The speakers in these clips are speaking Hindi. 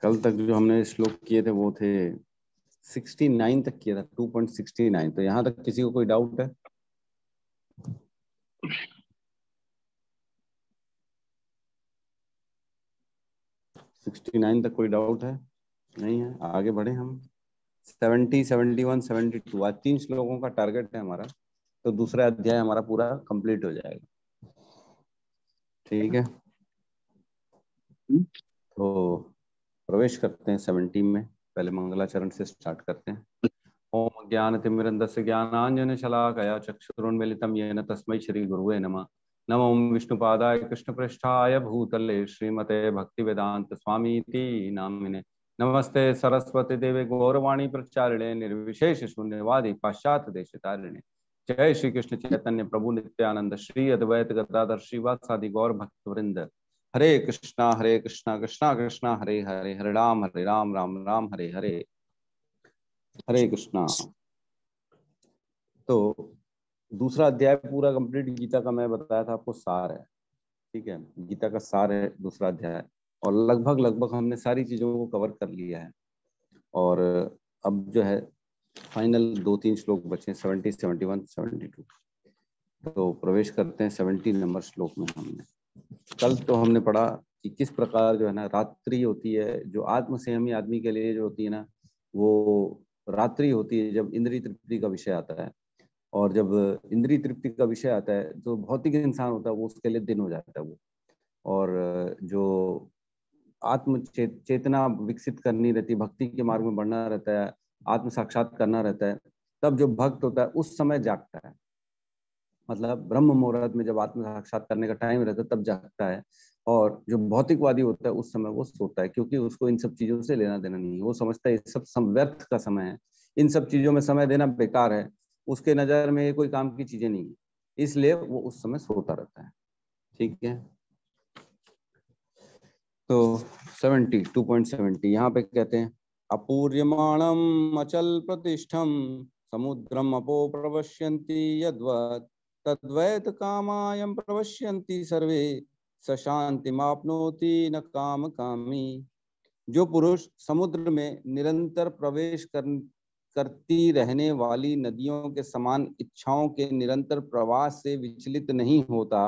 कल तक जो हमने श्लोक किए थे वो थे 69 तक किया था, 2.69। तो यहाँ तक किसी को कोई डाउट है? सिक्सटी नाइन तक कोई डाउट है? नहीं है, आगे बढ़े हम। 70, 71, 72 आज 3 श्लोकों का टारगेट है हमारा, तो दूसरा अध्याय हमारा पूरा कंप्लीट हो जाएगा। ठीक है, तो प्रवेश करते हैं 70 में। पहले मंगलाचरण से स्टार्ट करते हैं। ओम ज्ञानतिमिरन्धस्य ज्ञानांजन शलाकया चक्षुरुन्मीलितं येन तस्मै श्री गुरुवे नमः। नमो विष्णुपादाय कृष्णपृष्ठाय भूतले श्रीमते भक्तिवेदांत स्वामीति नामिने। नमस्ते सरस्वती देवे गौरवाणी प्रचारिणे निर्विशेष शून्यवादी पाश्चात्य देशतारिणे। जय श्री कृष्ण चैतन्य प्रभु नित्यानंद श्री अद्वैत गदाधर श्रीवासादि गौर भक्तवृंद। हरे कृष्णा कृष्णा कृष्णा हरे हरे, हरे राम राम राम हरे हरे। हरे कृष्णा। तो दूसरा अध्याय पूरा कंप्लीट गीता का मैं बताया था आपको, सार है। ठीक है, गीता का सार है दूसरा अध्याय, और लगभग लगभग हमने सारी चीजों को कवर कर लिया है। और अब जो है फाइनल 2-3 श्लोक बचे, 70, 71, 72। तो प्रवेश करते हैं 70 नंबर श्लोक में। हमने कल तो हमने पढ़ा कि किस प्रकार जो है ना रात्रि होती है, जो आत्म संयमी आदमी के लिए जो होती है ना, वो रात्रि होती है जब इंद्रिय तृप्ति का विषय आता है। और जब इंद्रिय तृप्ति का विषय आता है तो भौतिक इंसान होता है वो, उसके लिए दिन हो जाता है वो। और जो आत्म चेतना विकसित करनी रहती है, भक्ति के मार्ग में बढ़ना रहता है, आत्म साक्षात करना रहता है, तब जो भक्त होता है उस समय जागता है। मतलब ब्रह्म मुहूर्त में जब आत्म साक्षात करने का टाइम रहता है तब जागता है। और जो भौतिकवादी होता है उस समय वो सोता है, क्योंकि उसको इन सब चीजों से लेना देना नहीं है। वो समझता है ये सब व्यर्थ का समय है, इन सब चीजों में समय देना बेकार है, उसके नजर में ये कोई काम की चीजें नहीं है, इसलिए वो उस समय सोता रहता है। ठीक है, तो 2.70 यहाँ पे कहते हैं, अपूर्यमाणम अचल प्रतिष्ठम समुद्रम अपो प्रवश्यन्ति यद्वत् तद्वैत कामायम प्रवश्यन्ति सर्वे स शांतिमाप्नोति न काम कामी। जो पुरुष समुद्र में निरंतर प्रवेश करती रहने वाली नदियों के समान इच्छाओं के निरंतर प्रवास से विचलित नहीं होता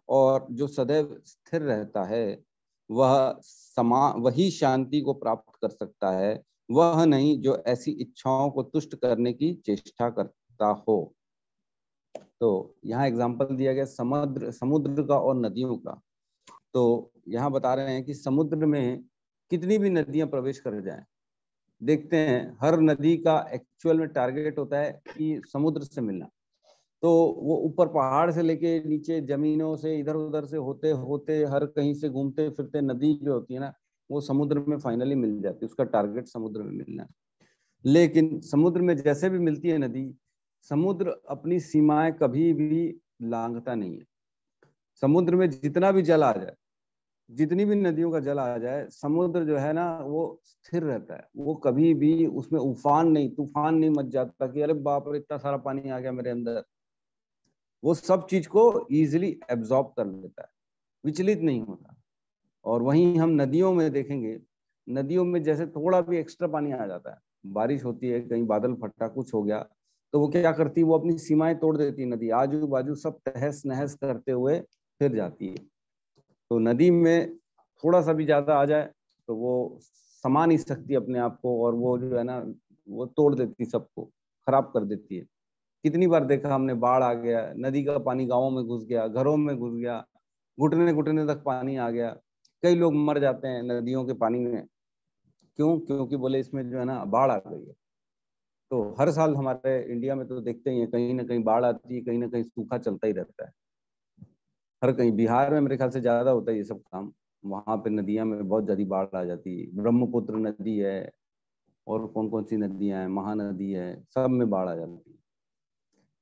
और जो सदैव स्थिर रहता है, वही शांति को प्राप्त कर सकता है, वह नहीं जो ऐसी इच्छाओं को तुष्ट करने की चेष्टा करता हो। तो यहाँ एग्जाम्पल दिया गया समुद्र का और नदियों का। तो यहाँ बता रहे हैं कि समुद्र में कितनी भी नदियां प्रवेश कर जाएं, देखते हैं हर नदी का एक्चुअल में टारगेट होता है कि समुद्र से मिलना। तो वो ऊपर पहाड़ से लेके नीचे जमीनों से इधर उधर से होते होते हर कहीं से घूमते फिरते नदी जो होती है ना, वो समुद्र में फाइनली मिल जाती है, उसका टारगेट समुद्र में मिलना है। लेकिन समुद्र में जैसे भी मिलती है नदी, समुद्र अपनी सीमाएं कभी भी लांघता नहीं है। समुद्र में जितना भी जल आ जाए, जितनी भी नदियों का जल आ जाए, समुद्र जो है ना वो स्थिर रहता है। वो कभी भी उसमें तूफान नहीं मच जाता कि अरे बाप रे इतना सारा पानी आ गया मेरे अंदर। वो सब चीज को इजिली एब्जॉर्ब कर लेता है, विचलित नहीं होता। और वहीं हम नदियों में देखेंगे, नदियों में जैसे थोड़ा भी एक्स्ट्रा पानी आ जाता है, बारिश होती है, कहीं बादल फटा कुछ हो गया, तो वो क्या करती है, वो अपनी सीमाएं तोड़ देती है। नदी आजू बाजू सब तहस नहस करते हुए फिर जाती है। तो नदी में थोड़ा सा भी ज्यादा आ जाए तो वो समा नहीं सकती अपने आप को, और वो जो है ना वो तोड़ देती, सबको खराब कर देती है। कितनी बार देखा हमने, बाढ़ आ गया, नदी का पानी गांवों में घुस गया, घरों में घुस गया, घुटने घुटने तक पानी आ गया। कई लोग मर जाते हैं नदियों के पानी में। क्यों? क्योंकि बोले इसमें जो है ना बाढ़ आ गई है। तो हर साल हमारे इंडिया में तो देखते ही हैं, कहीं ना कहीं बाढ़ आती है, कहीं ना कहीं सूखा चलता ही रहता है। हर कहीं बिहार में मेरे ख्याल से ज्यादा होता है ये सब काम। वहां पे नदियां में बहुत ज्यादा बाढ़ आ जाती है। ब्रह्मपुत्र नदी है, और कौन कौन सी नदियां हैं, महानदी है, सब में बाढ़ आ जाती है।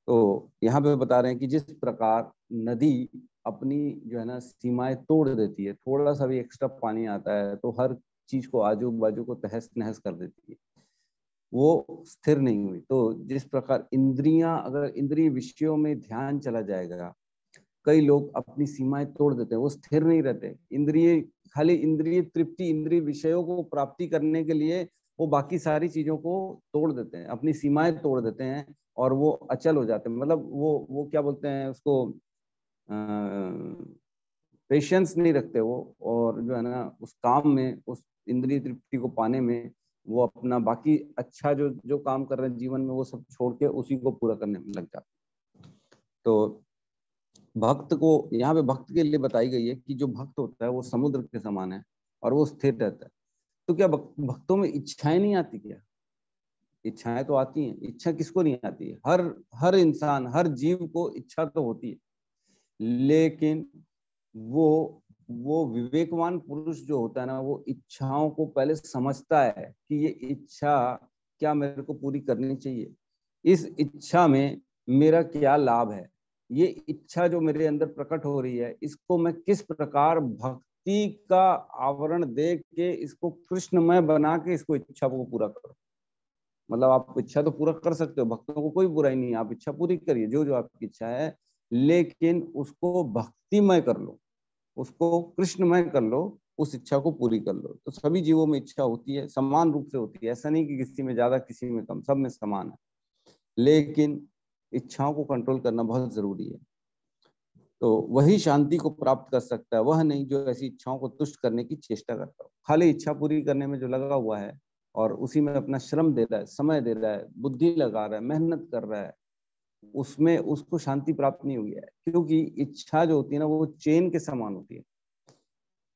तो यहाँ पे बता रहे हैं कि जिस प्रकार नदी अपनी जो है ना सीमाएं तोड़ देती है, थोड़ा सा भी एक्स्ट्रा पानी आता है तो हर चीज को आजू बाजू को तहस नहस कर देती है, वो स्थिर नहीं हुई। तो जिस प्रकार इंद्रियां, अगर इंद्रिय विषयों में ध्यान चला जाएगा, कई लोग अपनी सीमाएं तोड़ देते हैं, वो स्थिर नहीं रहते। इंद्रिय खाली इंद्रिय तृप्ति, इंद्रिय विषयों को प्राप्ति करने के लिए वो बाकी सारी चीजों को तोड़ देते हैं, अपनी सीमाएं तोड़ देते हैं और वो अचल हो जाते हैं। मतलब वो क्या बोलते हैं उसको, पेशेंस नहीं रखते वो, और जो है ना उस काम में, उस इंद्रिय तृप्ति को पाने में वो अपना बाकी अच्छा जो जो काम कर रहे हैं जीवन में वो सब छोड़ के उसी को पूरा करने में लग जाते हैं। तो भक्त को यहाँ पे भक्त के लिए बताई गई है कि जो भक्त होता है वो समुद्र के समान है और वो स्थिर रहता है। तो क्या भक्तों में इच्छाएं नहीं आती क्या? इच्छाएं तो आती हैं। इच्छा किसको नहीं आती है? हर हर इंसान, हर जीव को इच्छा तो होती है, लेकिन वो विवेकवान पुरुष जो होता है ना, वो इच्छाओं को पहले समझता है कि ये इच्छा क्या मेरे को पूरी करनी चाहिए, इस इच्छा में मेरा क्या लाभ है, ये इच्छा जो मेरे अंदर प्रकट हो रही है इसको मैं किस प्रकार भक्ति का आवरण दे के इसको कृष्णमय बना के इसको इच्छा को पूरा करो। मतलब आप इच्छा तो पूरा कर सकते हो, भक्तों को कोई बुराई नहीं है, आप इच्छा पूरी करिए जो जो आपकी इच्छा है, लेकिन उसको भक्तिमय कर लो, उसको कृष्णमय कर लो, उस इच्छा को पूरी कर लो। तो सभी जीवों में इच्छा होती है, समान रूप से होती है, ऐसा नहीं कि किसी में ज्यादा किसी में कम, सब में समान है, लेकिन इच्छाओं को कंट्रोल करना बहुत जरूरी है। तो वही शांति को प्राप्त कर सकता है, वह नहीं जो ऐसी इच्छाओं को तुष्ट करने की चेष्टा करता हो, खाली इच्छा पूरी करने में जो लगा हुआ है और उसी में अपना श्रम दे रहा है, समय दे रहा है, बुद्धि लगा रहा है, मेहनत कर रहा है, उसमें उसको शांति प्राप्त नहीं हुई है। क्योंकि इच्छा जो होती है ना वो चेन के समान होती है,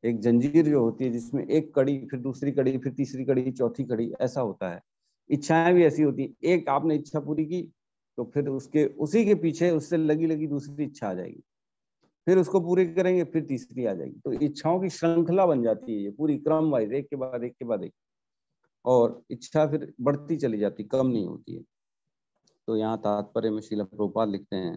एक जंजीर जो होती है जिसमें एक कड़ी, फिर दूसरी कड़ी, फिर तीसरी कड़ी, चौथी कड़ी, ऐसा होता है। इच्छाएं भी ऐसी होती है, एक आपने इच्छा पूरी की तो फिर उसके उसी के पीछे उससे लगी लगी दूसरी इच्छा आ जाएगी, फिर उसको पूरी करेंगे, फिर तीसरी आ जाएगी। तो इच्छाओं की श्रृंखला बन जाती है ये पूरी, क्रम वाइज, एक के बाद एक के बाद एक, और इच्छा फिर बढ़ती चली जाती, कम नहीं होती है। तो यहाँ तात्पर्य में श्रील प्रभुपाद लिखते हैं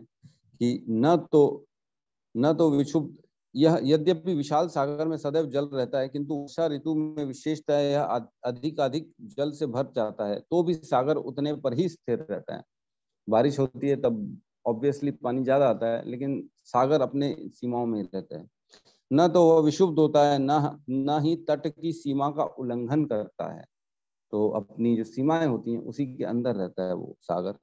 कि न तो विक्षुब्ध, यह यद्यपि विशाल सागर में सदैव जल रहता है, किंतु वर्षा ऋतु में विशेषतः यह अधिक जल से भर जाता है, तो भी सागर उतने पर ही स्थिर रहता है। बारिश होती है तब ऑब्वियसली पानी ज्यादा आता है, लेकिन सागर अपने सीमाओं में रहता है। न तो वह विशुद्ध होता है, न ही तट की सीमा का उल्लंघन करता है, तो अपनी जो सीमाएं होती हैं उसी के अंदर रहता है वो सागर।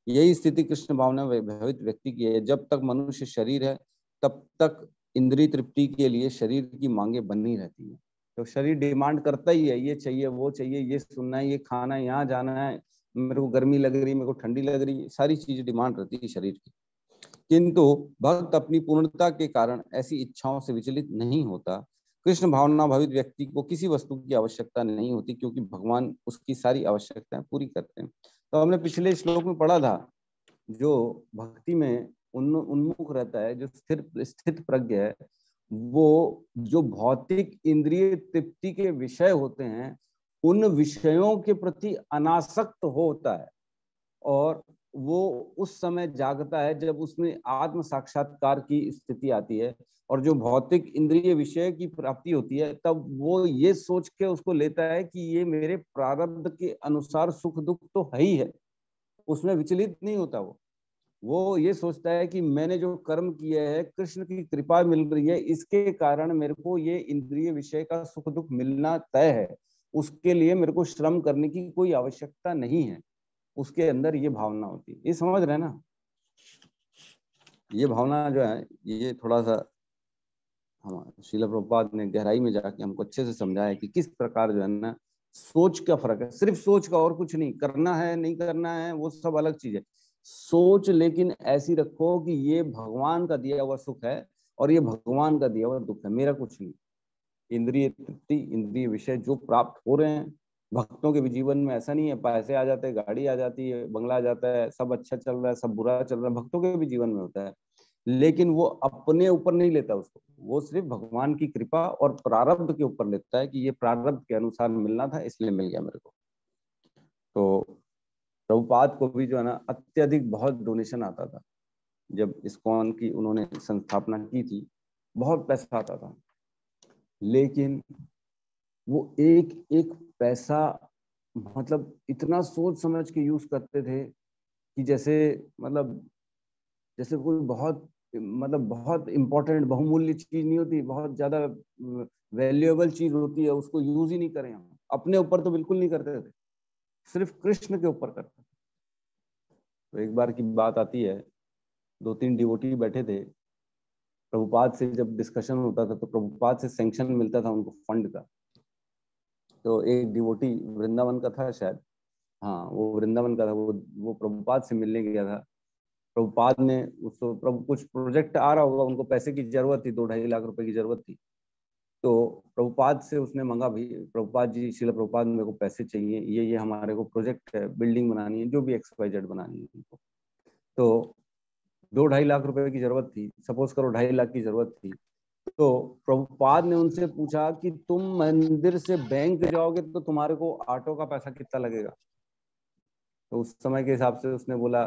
यही स्थिति कृष्ण भावना भवित व्यक्ति की है। जब तक मनुष्य शरीर है तब तक इंद्रिय तृप्ति के लिए शरीर की मांगे बनी रहती है। तो शरीर डिमांड करता ही है, ये चाहिए, वो चाहिए, ये सुनना है, ये खाना है, यहाँ जाना है, मेरे को गर्मी लग रही, मेरे को ठंडी लग रही, सारी चीजें डिमांड रहती है शरीर की। किंतु भक्त अपनी पूर्णता के कारण ऐसी इच्छाओं से विचलित नहीं होता। कृष्ण भावना भावित व्यक्ति को किसी वस्तु की आवश्यकता नहीं होती, क्योंकि भगवान उसकी सारी आवश्यकताएं पूरी करते हैं। तो हमने पिछले श्लोक में पढ़ा था, जो भक्ति में उन्मुख रहता है, जो स्थित प्रज्ञ है, वो जो भौतिक इंद्रिय तृप्ति के विषय होते हैं उन विषयों के प्रति अनासक्त होता है, और वो उस समय जागता है जब उसमें आत्म साक्षात्कार की स्थिति आती है, और जो भौतिक इंद्रिय विषय की प्राप्ति होती है तब वो ये सोच के उसको लेता है कि ये मेरे प्रारब्ध के अनुसार सुख दुख तो है ही है, उसमें विचलित नहीं होता। वो ये सोचता है कि मैंने जो कर्म किया है, कृष्ण की कृपा मिल रही है, इसके कारण मेरे को ये इंद्रिय विषय का सुख दुख मिलना तय है, उसके लिए मेरे को श्रम करने की कोई आवश्यकता नहीं है। उसके अंदर ये भावना होती है, ये समझ रहे हैं ना? ये भावना जो है ये थोड़ा सा हम श्रील प्रभुपाद ने गहराई में जाके हमको अच्छे से समझाया कि किस प्रकार जो है ना सोच का फर्क है, सिर्फ सोच का, और कुछ नहीं। करना है नहीं करना है वो सब अलग चीज है, सोच लेकिन ऐसी रखो कि ये भगवान का दिया हुआ सुख है और ये भगवान का दिया हुआ दुख है, मेरा कुछ नहीं। इंद्रिय तृप्ति, इंद्रिय विषय जो प्राप्त हो रहे हैं भक्तों के भी जीवन में, ऐसा नहीं है पैसे आ जाते हैं, गाड़ी आ जाती है, बंगला आ जाता है, सब अच्छा चल रहा है, सब बुरा चल रहा है, भक्तों के भी जीवन में होता है, लेकिन वो अपने ऊपर नहीं लेता उसको, वो सिर्फ भगवान की कृपा और प्रारब्ध के ऊपर लेता है कि ये प्रारब्ध के अनुसार मिलना था इसलिए मिल गया मेरे को। तो प्रभुपाद को भी जो है ना अत्यधिक बहुत डोनेशन आता था, जब इस्कॉन की उन्होंने संस्थापना की थी बहुत पैसा आता था, लेकिन वो एक एक पैसा मतलब इतना सोच समझ के यूज करते थे कि जैसे मतलब जैसे कोई बहुत मतलब बहुत इंपॉर्टेंट बहुमूल्य चीज नहीं होती, बहुत ज्यादा वैल्यूएबल चीज होती है, उसको यूज ही नहीं करें हम। अपने ऊपर तो बिल्कुल नहीं करते थे, सिर्फ कृष्ण के ऊपर करते। तो एक बार की बात आती है, 2-3 डिवोटी बैठे थे, प्रभुपाद से जब डिस्कशन होता था तो प्रभुपाद से सैंक्शन मिलता था उनको फंड का। तो एक डिवोटी वृंदावन का था शायद, हाँ वो वृंदावन का था, वो प्रभुपाद से मिलने गया था। प्रभुपाद ने उसको कुछ प्रोजेक्ट आ रहा होगा, उनको पैसे की जरूरत थी, 2-2.5 लाख रुपए की जरूरत थी। तो प्रभुपाद से उसने मांगा, भी प्रभुपाद जी, श्रील प्रभुपाद मेरे को पैसे चाहिए, ये हमारे को प्रोजेक्ट है, बिल्डिंग बनानी है, जो भी XYZ बनानी है उनको। तो 2-2.5 लाख रुपए की जरूरत थी, सपोज करो 2.5 लाख की जरूरत थी। तो प्रभुपाद ने उनसे पूछा कि तुम मंदिर से बैंक जाओगे तो तुम्हारे को ऑटो का पैसा कितना लगेगा? तो उस समय के हिसाब से उसने बोला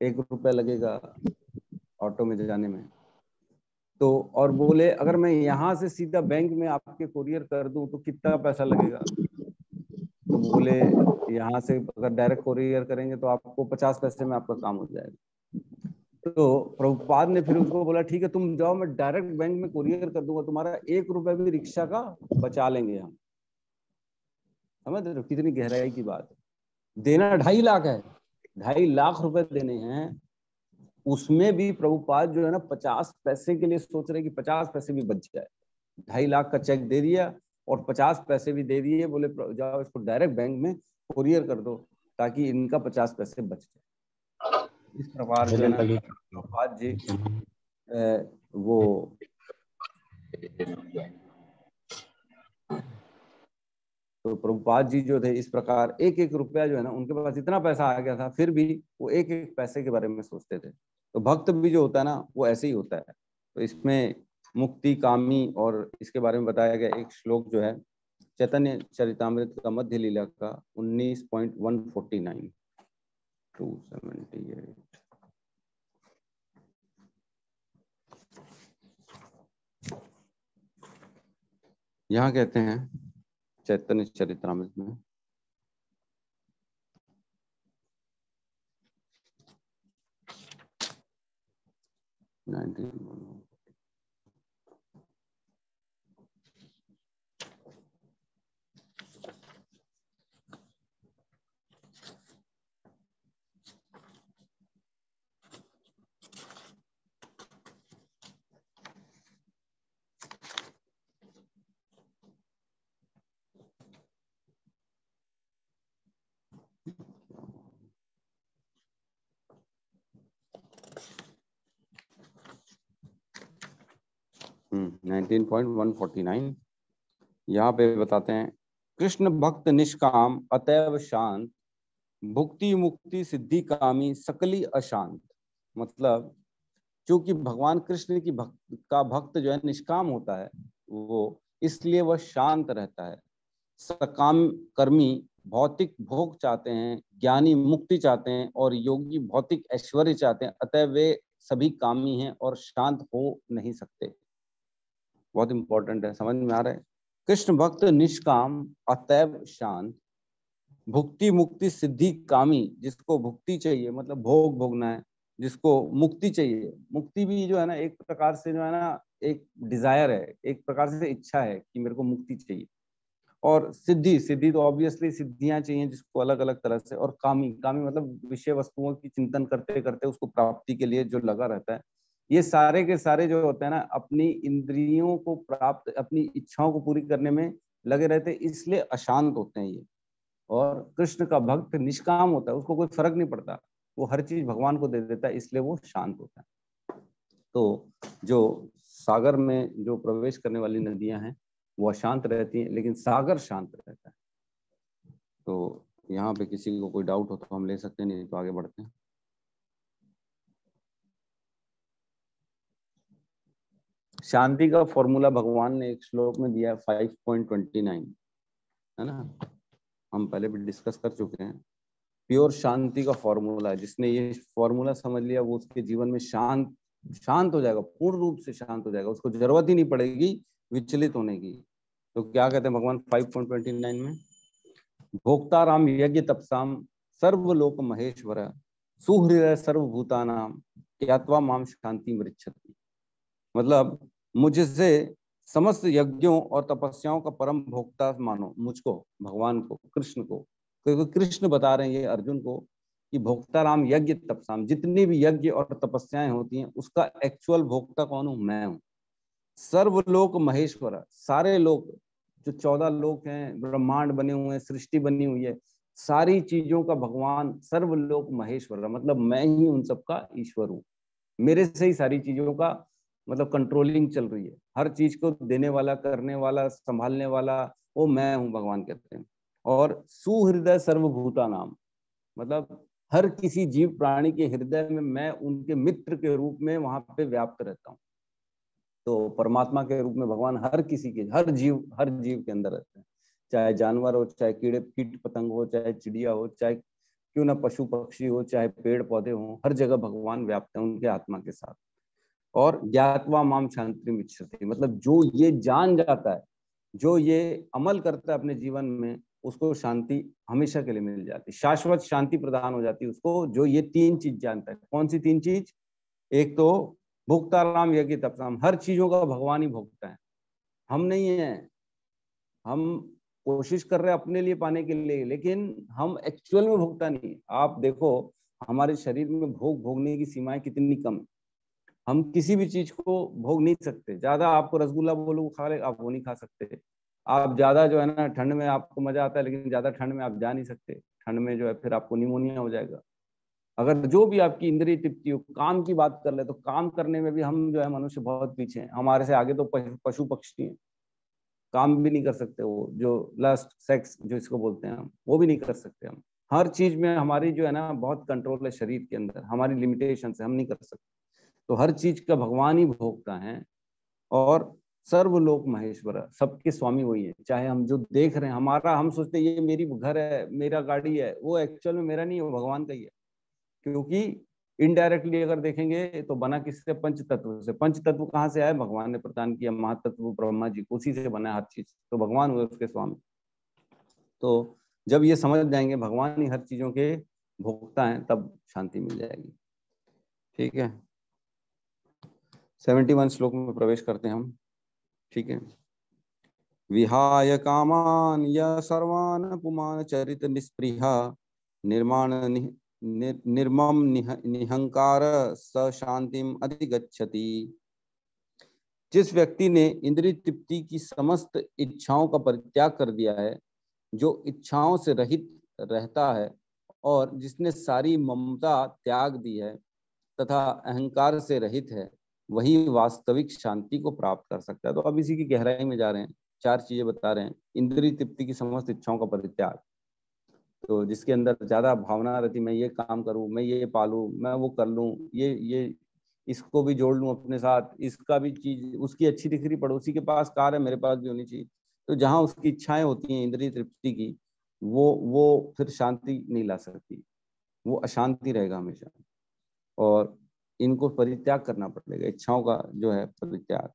1 रुपया लगेगा ऑटो में जाने में। तो और बोले अगर मैं यहाँ से सीधा बैंक में आपके कोरियर कर दूं तो कितना पैसा लगेगा? तो बोले यहाँ से अगर डायरेक्ट कोरियर करेंगे तो आपको 50 पैसे में आपका काम हो जाएगा। तो प्रभुपाद ने फिर उसको बोला ठीक है तुम जाओ, मैं डायरेक्ट बैंक में कोरियर कर दूंगा, तुम्हारा 1 रुपया भी रिक्शा का बचा लेंगे हम। समझ रहे हो कितनी गहराई की बात है? देना 2.5 लाख है, 2.5 लाख रुपए देने हैं, उसमें भी प्रभुपाद जो है ना 50 पैसे के लिए सोच रहे कि 50 पैसे भी बच जाए। 2.5 लाख का चेक दे दिया और 50 पैसे भी दे दिए, बोले जाओ इसको डायरेक्ट बैंक में कोरियर कर दो ताकि इनका 50 पैसे बच जाए। इस प्रकार जो है ना प्रभुपाद जी वो तो प्रभुपाद जी जो थे इस प्रकार 1-1 रुपया जो है ना, उनके पास इतना पैसा आ गया था फिर भी वो 1-1 पैसे के बारे में सोचते थे। तो भक्त भी जो होता है ना वो ऐसे ही होता है। तो इसमें मुक्ति कामी और इसके बारे में बताया गया एक श्लोक जो है चैतन्य चरितामृत का मध्य लीला का 19.149 278। यहाँ कहते हैं चैतन्य चरितामृत में हम्म 19.149 यहाँ पे बताते हैं कृष्ण भक्त निष्काम अतैव शांत भुक्ति मुक्ति सिद्धि कामी सकली अशांत। मतलब क्योंकि भगवान कृष्ण की भक्त जो है निष्काम होता है, वो इसलिए वह शांत रहता है। सकाम कर्मी भौतिक भोग चाहते हैं, ज्ञानी मुक्ति चाहते हैं और योगी भौतिक ऐश्वर्य चाहते हैं, अतः वे सभी कामी हैं और शांत हो नहीं सकते। बहुत इंपॉर्टेंट है, समझ में आ रहा है? कृष्ण भक्त निष्काम अतैव शांत भुक्ति मुक्ति सिद्धि कामी, जिसको भुक्ति चाहिए मतलब भोग भोगना है, जिसको मुक्ति चाहिए, मुक्ति भी जो है ना एक प्रकार से जो है ना एक डिजायर है, एक प्रकार से इच्छा है कि मेरे को मुक्ति चाहिए। और सिद्धि, सिद्धि तो ऑब्वियसली सिद्धियां चाहिए जिसको अलग अलग तरह से। और कामी, कामी मतलब विषय वस्तुओं की चिंतन करते करते उसको प्राप्ति के लिए जो लगा रहता है। ये सारे के सारे जो होते हैं ना अपनी इंद्रियों को प्राप्त, अपनी इच्छाओं को पूरी करने में लगे रहते हैं, इसलिए अशांत होते हैं ये। और कृष्ण का भक्त निष्काम होता है, उसको कोई फर्क नहीं पड़ता, वो हर चीज भगवान को दे देता है, इसलिए वो शांत होता है। तो जो सागर में जो प्रवेश करने वाली नदियां हैं वो अशांत रहती हैं, लेकिन सागर शांत रहता है। तो यहाँ पे किसी को कोई डाउट हो तो हम ले सकते हैं, नहीं तो आगे बढ़ते हैं। शांति का फॉर्मूला भगवान ने एक श्लोक में दिया है 5.29, है ना, हम पहले भी डिस्कस कर चुके हैं। प्योर शांति का फॉर्मूला है, जिसने ये फॉर्मूला समझ लिया वो उसके जीवन में शांत हो जाएगा, पूर्ण रूप से शांत हो जाएगा, उसको जरूरत ही नहीं पड़ेगी विचलित होने की। तो क्या कहते हैं भगवान 5.29 में, भोक्ताराम यज्ञ तपसाम सर्वलोक महेश्वर सुहृदय सर्वभूतानाम ज्ञात्वा माम शांति मृच्छति, मतलब मुझसे समस्त यज्ञों और तपस्याओं का परम भोक्ता मानो मुझको, भगवान को, कृष्ण को। क्योंकि कृष्ण बता रहे हैं ये अर्जुन को कि भोक्ता राम यज्ञ तपसाम, जितनी भी यज्ञ और तपस्याएं होती हैं उसका एक्चुअल भोक्ता कौन हूं? मैं हूं। सर्वलोक महेश्वर, सारे लोक, जो 14 लोक हैं, ब्रह्मांड बने हुए हैं, सृष्टि बनी हुई है, सारी चीजों का भगवान सर्वलोक महेश्वर, मतलब मैं ही उन सबका ईश्वर हूँ। मेरे से ही सारी चीजों का मतलब कंट्रोलिंग चल रही है, हर चीज को देने वाला, करने वाला, संभालने वाला वो मैं हूँ, भगवान कहते हैं। और सुहृदय सर्वभूता नाम, मतलब हर किसी जीव प्राणी के हृदय में मैं उनके मित्र के रूप में वहां पे व्याप्त रहता हूँ। तो परमात्मा के रूप में भगवान हर किसी के, हर जीव के अंदर रहते हैं, चाहे जानवर हो, चाहे कीड़े कीट पतंग हो, चाहे चिड़िया हो, चाहे क्यों ना पशु पक्षी हो, चाहे पेड़ पौधे हो, हर जगह भगवान व्याप्त है उनके आत्मा के साथ। और ज्ञात्वा माम शांति मिच्छति, मतलब जो ये जान जाता है, जो ये अमल करता है अपने जीवन में, उसको शांति हमेशा के लिए मिल जाती है, शाश्वत शांति प्रदान हो जाती है उसको, जो ये 3 चीज जानता है। कौन सी 3 चीज? एक तो भोक्ता राम यज्ञ तपसाम, हर चीजों का भगवान ही भोगता है, हम नहीं है। हम कोशिश कर रहे हैं अपने लिए पाने के लिए, लेकिन हम एक्चुअल में भोगता नहीं। आप देखो हमारे शरीर में भोगने की सीमाएं कितनी कम है। हम किसी भी चीज को भोग नहीं सकते। ज्यादा आपको रसगुल्ला बोलो खा ले, आप वो नहीं खा सकते। आप ज्यादा जो है ना, ठंड में आपको मजा आता है, लेकिन ज्यादा ठंड में आप जा नहीं सकते। ठंड में जो है फिर आपको निमोनिया हो जाएगा। अगर जो भी आपकी इंद्रिय तृप्ति हो, काम की बात कर ले तो काम करने में भी हम जो है मनुष्य बहुत पीछे हैं। हमारे से आगे तो पशु पक्षी हैं, काम भी नहीं कर सकते। वो जो लस्ट सेक्स जो इसको बोलते हैं हम, वो भी नहीं कर सकते हम। हर चीज में हमारी जो है ना बहुत कंट्रोल है शरीर के अंदर, हमारी लिमिटेशन से हम नहीं कर सकते। तो हर चीज का भगवान ही भोगता है। और सर्वलोक महेश्वर, सबके स्वामी वही है। चाहे हम जो देख रहे हैं, हमारा हम सोचते हैं ये मेरी घर है, मेरा गाड़ी है, वो एक्चुअल में मेरा नहीं है, वो भगवान का ही है। क्योंकि इनडायरेक्टली अगर देखेंगे तो बना किससे? पंच तत्व से। पंच तत्व कहाँ से आए? भगवान ने प्रदान किया। महातत्व ब्रह्मा जी, उसी से बना हर चीज, तो भगवान हुए उसके स्वामी। तो जब ये समझ जाएंगे भगवान ही हर चीजों के भोक्ता हैं, तब शांति मिल जाएगी। ठीक है, 71 श्लोक में प्रवेश करते हैं हम। ठीक है। विहाय कामान या सर्वान पुमान चरित निस्पृहा निर्माण निर्मम निहंकार स शांतिम अधिगच्छति। जिस व्यक्ति ने इंद्रिय तृप्ति की समस्त इच्छाओं का परित्याग कर दिया है, जो इच्छाओं से रहित रहता है, और जिसने सारी ममता त्याग दी है तथा अहंकार से रहित है, वही वास्तविक शांति को प्राप्त कर सकता है। तो अब इसी की गहराई में जा रहे हैं। 4 चीजें बता रहे हैं। इंद्रिय तृप्ति की समस्त इच्छाओं का परित्याग, तो जिसके अंदर ज्यादा भावना रहती, मैं ये काम करूं, मैं ये पालूं, मैं वो कर लूं, ये इसको भी जोड़ लूं अपने साथ, इसका भी चीज, उसकी अच्छी दिख रही पड़ोसी के पास कार है, मेरे पास भी होनी चाहिए। तो जहां उसकी इच्छाएं होती हैं इंद्रिय तृप्ति की, वो फिर शांति नहीं ला सकती, वो अशांति रहेगा हमेशा। और इनको परित्याग करना पड़ेगा, इच्छाओं का जो है परित्याग।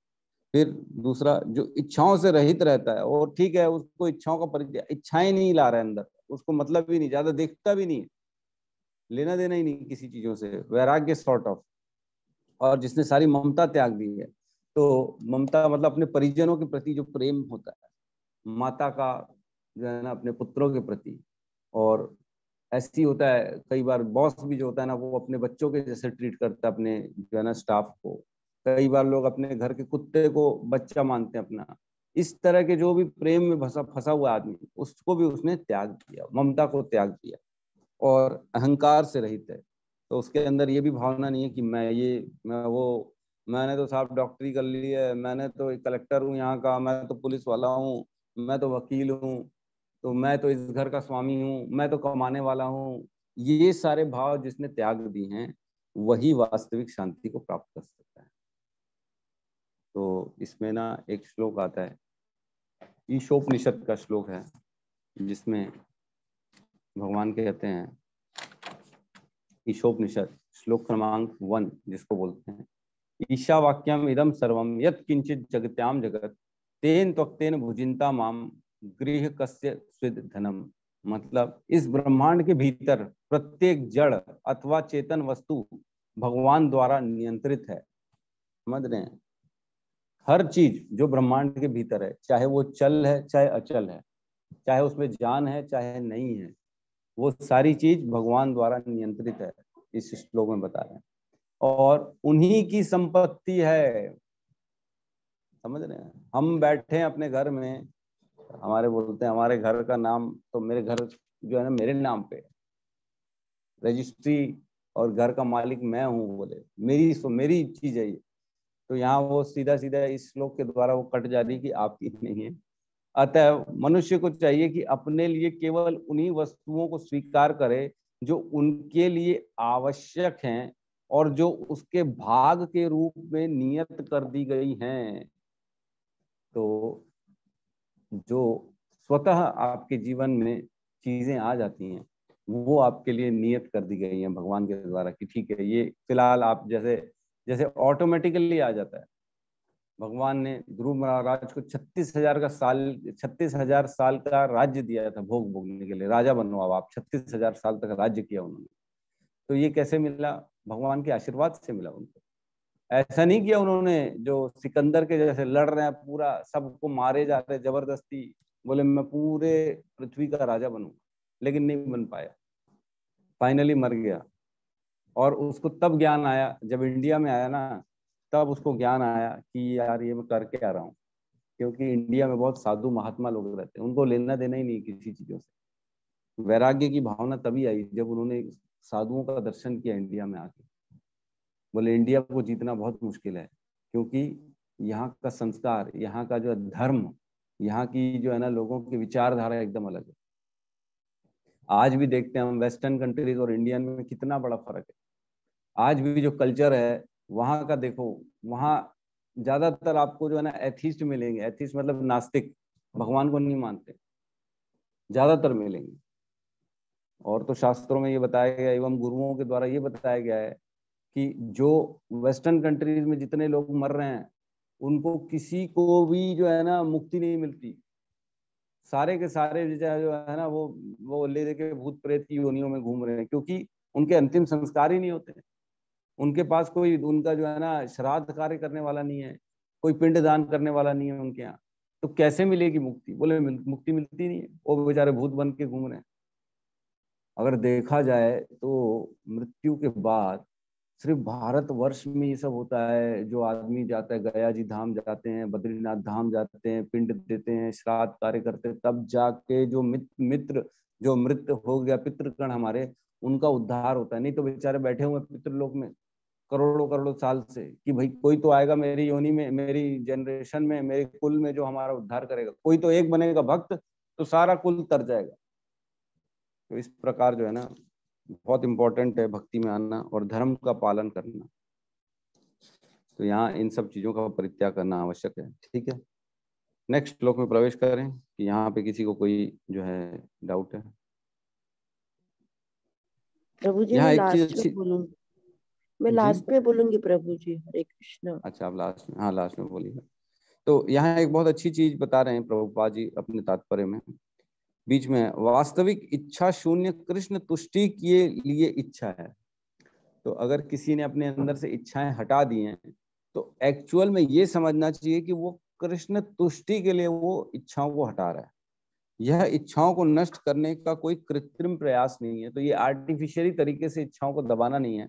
फिर दूसरा, जो इच्छाओं से रहित रहता है, और ठीक है उसको इच्छाओं का परित्याग, इच्छाएं नहीं ला रहा है अंदर, उसको मतलब भी नहीं, ज्यादा देखता भी नहीं, लेना देना ही नहीं किसी चीजों से, वैराग्य सॉर्ट ऑफ। और जिसने सारी ममता त्याग दी है, तो ममता मतलब अपने परिजनों के प्रति जो प्रेम होता है, माता का जो है ना अपने पुत्रों के प्रति। और ऐसी होता है कई बार बॉस भी जो होता है ना, वो अपने बच्चों के जैसे ट्रीट करता है अपने जो है ना स्टाफ को। कई बार लोग अपने घर के कुत्ते को बच्चा मानते हैं अपना। इस तरह के जो भी प्रेम में फंसा हुआ आदमी, उसको भी उसने त्याग दिया, ममता को त्याग दिया, और अहंकार से रहित है। तो उसके अंदर ये भी भावना नहीं है कि मैं वो, मैंने तो साहब डॉक्टरी कर ली है, मैंने तो एक कलेक्टर हूँ यहाँ का, मैं तो पुलिस वाला हूँ, मैं तो वकील हूँ, तो मैं तो इस घर का स्वामी हूँ, मैं तो कमाने वाला हूँ। ये सारे भाव जिसने त्याग दिए हैं, वही वास्तविक शांति को प्राप्त कर सकता है। तो इसमें ना एक श्लोक आता है, ईशोपनिषद का श्लोक है, जिसमें भगवान कहते हैं, ईशोपनिषद श्लोक क्रमांक 1 जिसको बोलते हैं, ईशावाक्यम इदम सर्वम यत् किंचित जगत्याम जगत तेन त्वक्तेन भुजिंता माम गृह कस्य स्विद धनम। मतलब इस ब्रह्मांड के भीतर प्रत्येक जड़ अथवा चेतन वस्तु भगवान द्वारा नियंत्रित है। समझ रहे हैं? हर चीज जो ब्रह्मांड के भीतर है, चाहे वो चल है चाहे अचल है, चाहे उसमें जान है चाहे नहीं है, वो सारी चीज भगवान द्वारा नियंत्रित है, इस श्लोक में बता रहे हैं। और उन्हीं की संपत्ति है। समझ रहे हैं? हम बैठे हैं अपने घर में, हमारे बोलते हैं हमारे घर का नाम, तो मेरे घर जो है ना मेरे नाम पे रजिस्ट्री, और घर का मालिक मैं हूँ, बोले मेरी चीज है ये। तो यहाँ वो सीधा सीधा इस श्लोक के द्वारा वो कट जा रही कि आपकी नहीं है। अतः मनुष्य को चाहिए कि अपने लिए केवल उन्हीं वस्तुओं को स्वीकार करे जो उनके लिए आवश्यक हैं और जो उसके भाग के रूप में नियत कर दी गई हैं। तो जो स्वतः आपके जीवन में चीजें आ जाती हैं, वो आपके लिए नियत कर दी गई हैं भगवान के द्वारा कि ठीक है, ये फिलहाल आप जैसे जैसे ऑटोमेटिकली आ जाता है। भगवान ने ध्रुव महाराज को 36,000 साल का राज्य दिया था भोग भोगने के लिए, राजा बनो अब आप। 36,000 साल तक राज्य किया उन्होंने। तो ये कैसे मिला? भगवान के आशीर्वाद से मिला उनको। ऐसा नहीं किया उन्होंने जो सिकंदर के जैसे लड़ रहे हैं, पूरा सबको मारे जा रहे जबरदस्ती, बोले मैं पूरे पृथ्वी का राजा बनूं, लेकिन नहीं बन पाया, फाइनली मर गया। और उसको तब ज्ञान आया जब इंडिया में आया ना, तब उसको ज्ञान आया कि यार ये मैं करके आ रहा हूँ। क्योंकि इंडिया में बहुत साधु महात्मा लोग रहते हैं, उनको लेना देना ही नहीं किसी चीजों से। वैराग्य की भावना तभी आई जब उन्होंने साधुओं का दर्शन किया इंडिया में आके। बोले इंडिया को जीतना बहुत मुश्किल है, क्योंकि यहाँ का संस्कार, यहाँ का जो धर्म, यहाँ की जो है ना लोगों की विचारधारा एकदम अलग है। आज भी देखते हैं हम वेस्टर्न कंट्रीज और इंडियन में कितना बड़ा फर्क है। आज भी जो कल्चर है वहाँ का देखो, वहाँ ज्यादातर आपको जो है ना एथीस्ट मिलेंगे। एथीस्ट मतलब नास्तिक, भगवान को नहीं मानते, ज्यादातर मिलेंगे। और तो शास्त्रों में ये बताया गया एवं गुरुओं के द्वारा ये बताया गया है कि जो वेस्टर्न कंट्रीज में जितने लोग मर रहे हैं, उनको किसी को भी जो है ना मुक्ति नहीं मिलती। सारे के सारे जो है ना वो ले दे के भूत प्रेत की योनियों में घूम रहे हैं, क्योंकि उनके अंतिम संस्कार ही नहीं होते। उनके पास कोई उनका जो है ना श्राद्ध कार्य करने वाला नहीं है, कोई पिंड दान करने वाला नहीं है उनके यहाँ। तो कैसे मिलेगी मुक्ति? बोले मुक्ति मिलती नहीं है, वो बेचारे भूत बन के घूम रहे हैं। अगर देखा जाए तो मृत्यु के बाद सिर्फ भारत वर्ष में ये सब होता है। जो आदमी जाता है, गया जी धाम जाते हैं, बद्रीनाथ धाम जाते हैं, पिंड देते हैं, श्राद्ध कार्य करते हैं, तब जाके जो मित्र जो मृत हो गया पितृगण हमारे, उनका उद्धार होता है। नहीं तो बेचारे बैठे हुए पितृलोक में करोड़ों करोड़ों साल से कि भाई कोई तो आएगा मेरी योनि में, मेरी जनरेशन में, मेरे कुल में जो हमारा उद्धार करेगा। कोई तो एक बनेगा भक्त, तो सारा कुल तर जाएगा। तो इस प्रकार जो है ना बहुत इंपॉर्टेंट है भक्ति में आना और धर्म का पालन करना। तो यहाँ इन सब चीजों का परित्याग करना आवश्यक है। ठीक है, नेक्स्ट श्लोक में प्रवेश करें कि यहाँ पे किसी को कोई जो है डाउट है? प्रभु जी यहाँ मैं एक चीज लास्ट अच्छी में बोलूंगी, मैं जी, लास्ट में बोलूंगी प्रभु जी। हरे कृष्णा। अच्छा आप लास्ट में, हाँ लास्ट में बोलिए। तो यहाँ एक बहुत अच्छी चीज बता रहे हैं प्रभुपाद जी अपने तात्पर्य में, बीच में वास्तविक इच्छा शून्य कृष्ण तुष्टि के लिए इच्छा है। तो अगर किसी ने अपने अंदर से इच्छाएं हटा दी हैं, तो एक्चुअल में ये समझना चाहिए कि वो कृष्ण तुष्टि के लिए वो इच्छाओं को हटा रहा है। यह इच्छाओं को नष्ट करने का कोई कृत्रिम प्रयास नहीं है। तो ये आर्टिफिशियली तरीके से इच्छाओं को दबाना नहीं है।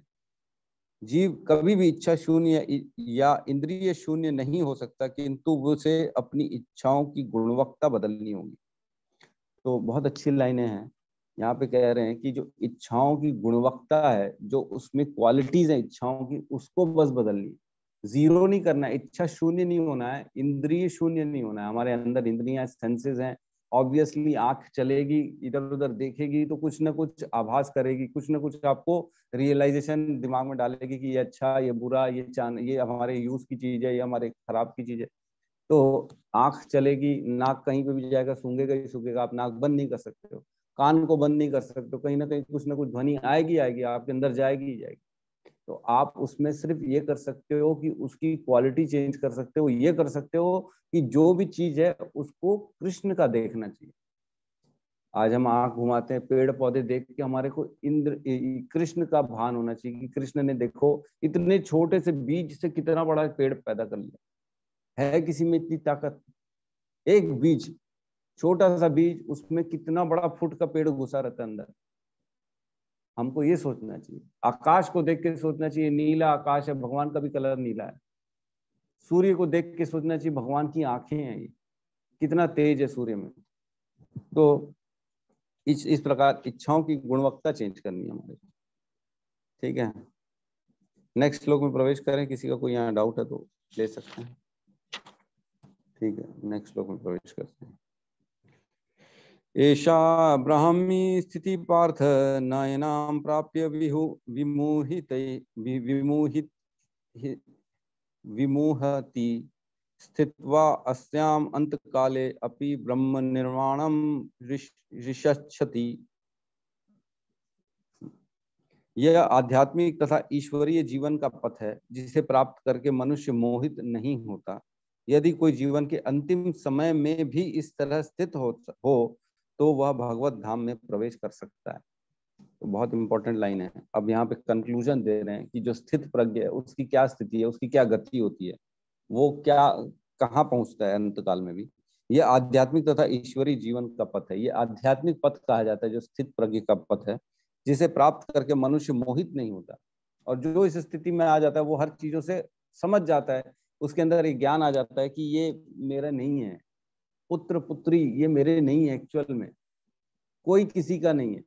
जीव कभी भी इच्छा शून्य या इंद्रिय शून्य नहीं हो सकता, किंतु उसे अपनी इच्छाओं की गुणवत्ता बदलनी होगी। तो बहुत अच्छी लाइनें हैं यहाँ पे। कह रहे हैं कि जो इच्छाओं की गुणवत्ता है, जो उसमें क्वालिटीज है इच्छाओं की, उसको बस बदलनी, जीरो नहीं करना है। इच्छा शून्य नहीं होना है, इंद्रिय शून्य नहीं होना है। हमारे अंदर इंद्रियां, सेंसेस हैं। ऑब्वियसली आंख चलेगी, इधर उधर देखेगी, तो कुछ ना कुछ आभास करेगी, कुछ ना कुछ आपको रियलाइजेशन दिमाग में डालेगी कि ये अच्छा, ये बुरा, ये हमारे यूज की चीज है, ये हमारे खराब की चीज है। तो आंख चलेगी, नाक कहीं पे भी जाएगा, सूंघेगा ही सूंघेगा। आप नाक बंद नहीं कर सकते हो, कान को बंद नहीं कर सकते हो, कहीं ना कुछ ध्वनि आएगी आएगी, आपके अंदर जाएगी ही जाएगी। तो आप उसमें सिर्फ ये कर सकते हो कि उसकी क्वालिटी चेंज कर सकते हो, ये कर सकते हो कि जो भी चीज है उसको कृष्ण का देखना चाहिए। आज हम आंख घुमाते हैं, पेड़ पौधे देख के हमारे को इंद्र कृष्ण का भान होना चाहिए कि कृष्ण ने देखो इतने छोटे से बीज से कितना बड़ा पेड़ पैदा कर लिया है। किसी में इतनी ताकत? एक बीज, छोटा सा बीज, उसमें कितना बड़ा फुट का पेड़ घुसा रहता है अंदर। हमको ये सोचना चाहिए। आकाश को देख के सोचना चाहिए नीला आकाश है, भगवान का भी कलर नीला है। सूर्य को देख के सोचना चाहिए भगवान की आंखें हैं, ये कितना तेज है सूर्य में। तो इस प्रकार इच्छाओं की गुणवत्ता चेंज करनी है हमारे। ठीक है, नेक्स्ट श्लोक में प्रवेश करें। किसी का कोई यहाँ डाउट है तो ले सकते हैं। ठीक है, नेक्स्ट श्लोक में प्रवेश करते हैं। एषा ब्राह्मी स्थिति पार्थ नयनां प्राप्य विमुहति स्थित्वा अस्याम अंतकाले अपि ब्रह्म निर्वाणम ऋषच्छति। यह आध्यात्मिक तथा ईश्वरीय जीवन का पथ है जिसे प्राप्त करके मनुष्य मोहित नहीं होता। यदि कोई जीवन के अंतिम समय में भी इस तरह स्थित हो तो वह भगवत धाम में प्रवेश कर सकता है। तो बहुत इंपॉर्टेंट लाइन है। अब यहाँ पे कंक्लूजन दे रहे हैं कि जो स्थित प्रज्ञ है उसकी क्या स्थिति है, उसकी क्या गति होती है, वो क्या कहाँ पहुंचता है अंतकाल में भी। यह आध्यात्मिक तथा ईश्वरीय जीवन का पथ है। ये आध्यात्मिक पथ कहा जाता है जो स्थित प्रज्ञ का पथ है, जिसे प्राप्त करके मनुष्य मोहित नहीं होता। और जो इस स्थिति में आ जाता है वो हर चीजों से समझ जाता है, उसके अंदर एक ज्ञान आ जाता है कि ये मेरा नहीं है, पुत्र पुत्री ये मेरे नहीं है, एक्चुअल में कोई किसी का नहीं है।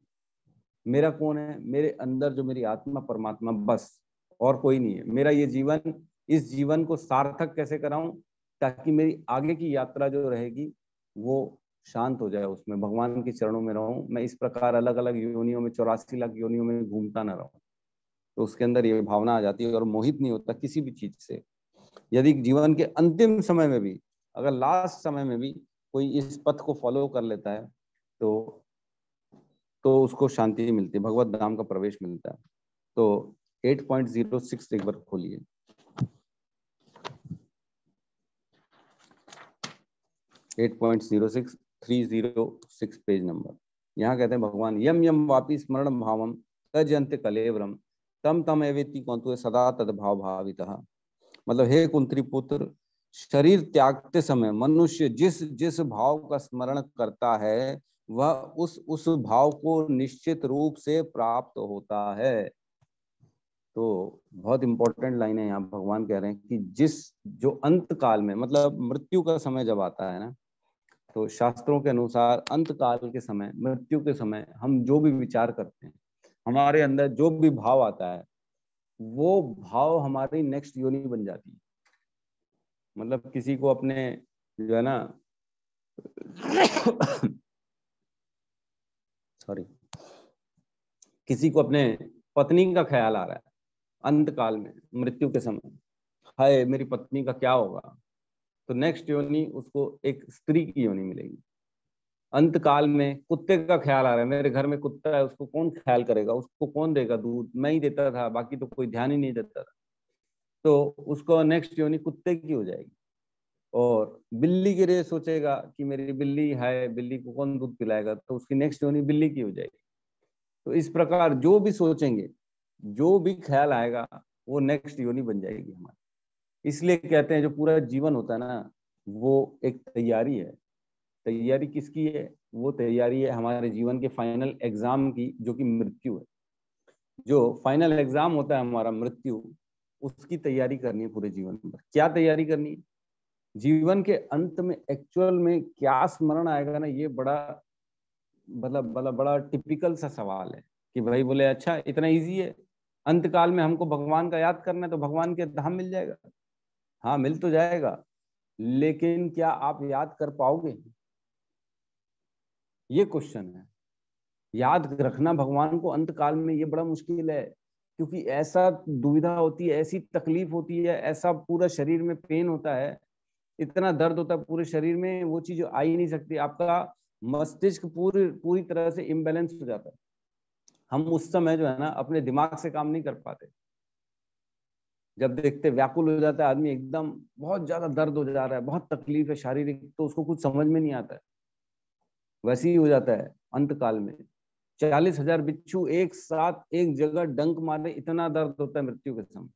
मेरा कौन है? मेरे अंदर जो मेरी आत्मा परमात्मा, बस, और कोई नहीं है। मेरा ये जीवन, इस जीवन को सार्थक कैसे कराऊं ताकि मेरी आगे की यात्रा जो रहेगी वो शांत हो जाए, उसमें भगवान के चरणों में रहूं। मैं इस प्रकार अलग अलग योनियों में, 84 लाख योनियों में घूमता ना रहूं। तो उसके अंदर ये भावना आ जाती है और मोहित नहीं होता किसी भी चीज से। यदि जीवन के अंतिम समय में भी, अगर लास्ट समय में भी कोई इस पथ को फॉलो कर लेता है तो उसको शांति मिलती है, भगवत धाम का प्रवेश मिलता है। तो 8.06 एक बार खोलिए। At 306 page number. यहाँ कहते हैं भगवान यम यम वापी स्मरण भावम तजंत कलेवरम तम तम एवेति कौंतु सदा तद्भाव भावितः। मतलब हे कुंती पुत्र, शरीर त्यागते समय मनुष्य जिस जिस भाव का स्मरण करता है वह उस भाव को निश्चित रूप से प्राप्त होता है। तो बहुत इंपॉर्टेंट लाइन है यहाँ। भगवान कह रहे हैं कि जो अंत काल में, मतलब मृत्यु का समय जब आता है ना, तो शास्त्रों के अनुसार अंत काल के समय, मृत्यु के समय हम जो भी विचार करते हैं, हमारे अंदर जो भी भाव आता है वो भाव हमारी नेक्स्ट योनि बन जाती है। मतलब किसी को अपने जो है ना सॉरी, किसी को अपने पत्नी का ख्याल आ रहा है अंत काल में, मृत्यु के समय, हाय मेरी पत्नी का क्या होगा, तो नेक्स्ट योनि उसको एक स्त्री की योनि मिलेगी। अंत काल में कुत्ते का ख्याल आ रहा है, मेरे घर में कुत्ता है, उसको कौन ख्याल करेगा, उसको कौन देगा दूध, मैं ही देता था, बाकी तो कोई ध्यान ही नहीं देता था, तो उसको नेक्स्ट योनि कुत्ते की हो जाएगी। और बिल्ली के लिए सोचेगा कि मेरी बिल्ली है, बिल्ली को कौन दूध पिलाएगा, तो उसकी नेक्स्ट योनि बिल्ली की हो जाएगी। तो इस प्रकार जो भी सोचेंगे, जो भी ख्याल आएगा वो नेक्स्ट योनि बन जाएगी हमारी। इसलिए कहते हैं जो पूरा जीवन होता है ना वो एक तैयारी है। तैयारी किसकी है? वो तैयारी है हमारे जीवन के फाइनल एग्जाम की, जो कि मृत्यु है। जो फाइनल एग्जाम होता है हमारा मृत्यु, उसकी तैयारी करनी है पूरे जीवन पर। क्या तैयारी करनी है? जीवन के अंत में एक्चुअल में क्या स्मरण आएगा ना, ये बड़ा बड़ा टिपिकल सा सवाल है कि भाई बोले अच्छा इतना इजी है, अंत काल में हमको भगवान का याद करना है तो भगवान के धाम मिल जाएगा। हाँ मिल तो जाएगा, लेकिन क्या आप याद कर पाओगे? ये क्वेश्चन है। याद रखना भगवान को अंत काल में ये बड़ा मुश्किल है, क्योंकि ऐसा दुविधा होती है, ऐसी तकलीफ होती है, ऐसा पूरा शरीर में पेन होता है, इतना दर्द होता है पूरे शरीर में, वो चीज आ ही नहीं सकती। आपका मस्तिष्क पूरी तरह से इम्बैलेंस हो जाता है। हम उस समय जो है ना अपने दिमाग से काम नहीं कर पाते। जब देखते व्याकुल हो जाता है आदमी, एकदम बहुत ज्यादा दर्द हो जा रहा है, बहुत तकलीफ है शारीरिक, तो उसको कुछ समझ में नहीं आता है। वैसे ही हो जाता है अंत काल में। 40,000 बिच्छू एक साथ एक जगह डंक मारने, इतना दर्द होता है मृत्यु के समय।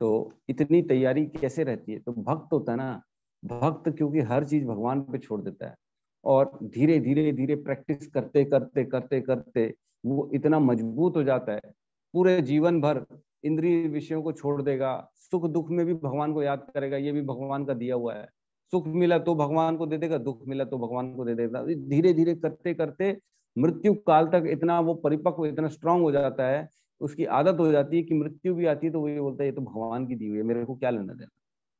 तो इतनी तैयारी कैसे रहती है? तो भक्त होता है ना, भक्त क्योंकि हर चीज भगवान पे छोड़ देता है और धीरे धीरे धीरे प्रैक्टिस करते करते करते करते वो इतना मजबूत हो जाता है, पूरे जीवन भर इंद्रिय विषयों को छोड़ देगा, सुख दुख में भी भगवान को याद करेगा, ये भी भगवान का दिया हुआ है। सुख मिला तो भगवान को दे देगा, दुख मिला तो भगवान को दे देगा। धीरे धीरे करते करते मृत्यु काल तक इतना वो परिपक्व, इतना स्ट्रांग हो जाता है, उसकी आदत हो जाती है कि मृत्यु भी आती है तो वो ये बोलता है ये तो भगवान की दी हुई है, मेरे को क्या लेना देना,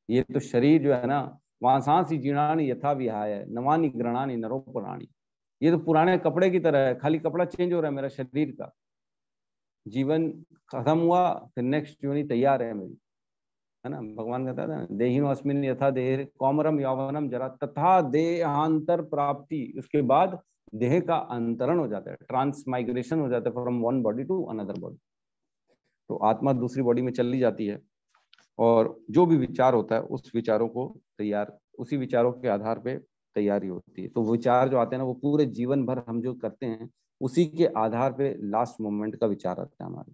ये तो शरीर जो है ना, वासांसी जीर्णानि यथा विहाय नवानि गृणानि नरोपराणि, ये तो पुराने कपड़े की तरह है, खाली कपड़ा चेंज हो रहा है मेरा शरीर का। जीवन खत्म हुआ, फिर नेक्स्ट योनि तैयार है मेरी, है ना। भगवान कहता था देहिनो अस्मिन् यथा देह कौमरम यौवनम जरा तथा देहांतर प्राप्ति, उसके बाद देह का अंतरण हो जाता है, ट्रांसमाइग्रेशन हो जाता है from one body to another body. तो आत्मा दूसरी बॉडी में चली जाती है और जो भी विचार होता है उस विचारों को तैयार, उसी विचारों के आधार पे तैयारी होती है। तो विचार जो आते हैं ना वो पूरे जीवन भर हम जो करते हैं उसी के आधार पे लास्ट मोमेंट का विचार आता है हमारे।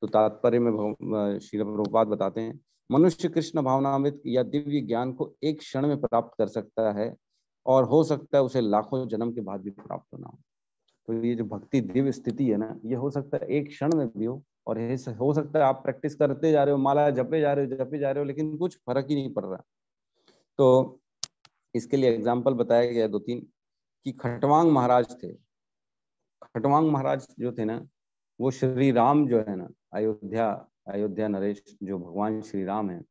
तो तात्पर्य में श्रील प्रभुपाद बताते हैं मनुष्य कृष्ण भावनामृत या दिव्य ज्ञान को एक क्षण में प्राप्त कर सकता है और हो सकता है उसे लाखों जन्म के बाद भी प्राप्त होना हो। तो ये जो भक्ति दिव्य स्थिति है ना, ये हो सकता है एक क्षण में भी हो, और हो सकता है आप प्रैक्टिस करते जा रहे हो, माला जपे जा रहे हो लेकिन कुछ फर्क ही नहीं पड़ रहा। तो इसके लिए एग्जाम्पल बताया गया 2-3 कि खटवांग महाराज थे। खटवांग महाराज जो थे ना, वो श्री राम जो है ना, अयोध्या नरेश जो भगवान श्री राम है,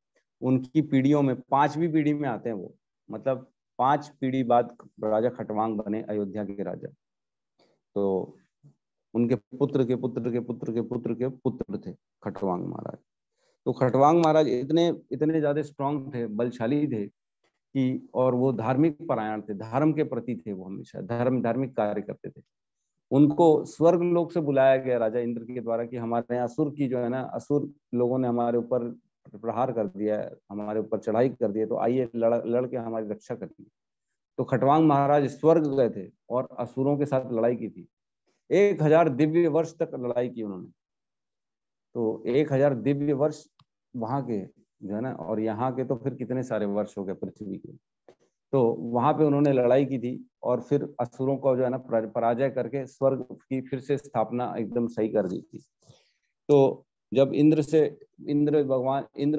उनकी पीढ़ियों में 5वीं पीढ़ी में आते हैं वो, मतलब 5 पीढ़ी बाद राजा खटवांग बने अयोध्या के राजा। तो उनके पुत्र के पुत्र के पुत्र के पुत्र के पुत्र थे खटवांग महाराज। तो खटवांग महाराज इतने ज्यादा स्ट्रांग थे, बलशाली थे कि, और वो धार्मिक परायण थे, धर्म के प्रति थे, वो हमेशा धार्मिक कार्य करते थे। उनको स्वर्ग लोक से बुलाया गया राजा इंद्र के द्वारा कि हमारे यहाँ असुर की जो है ना, असुर लोगों ने हमारे ऊपर प्रहार कर दिया है, हमारे ऊपर चढ़ाई कर दी है, तो आइए लड़ के हमारी रक्षा करिए। तो खटवांग महाराज स्वर्ग गए थे और असुरों के साथ लड़ाई की थी। 1000 दिव्य वर्ष तक लड़ाई की उन्होंने। तो 1000 दिव्य वर्ष वहां के जो है ना, और यहाँ के तो फिर कितने सारे वर्ष हो गए पृथ्वी के। तो वहां पे उन्होंने लड़ाई की थी और फिर असुरों को जो है ना पराजय करके स्वर्ग की फिर से स्थापना एकदम सही कर दी थी। तो जब इंद्र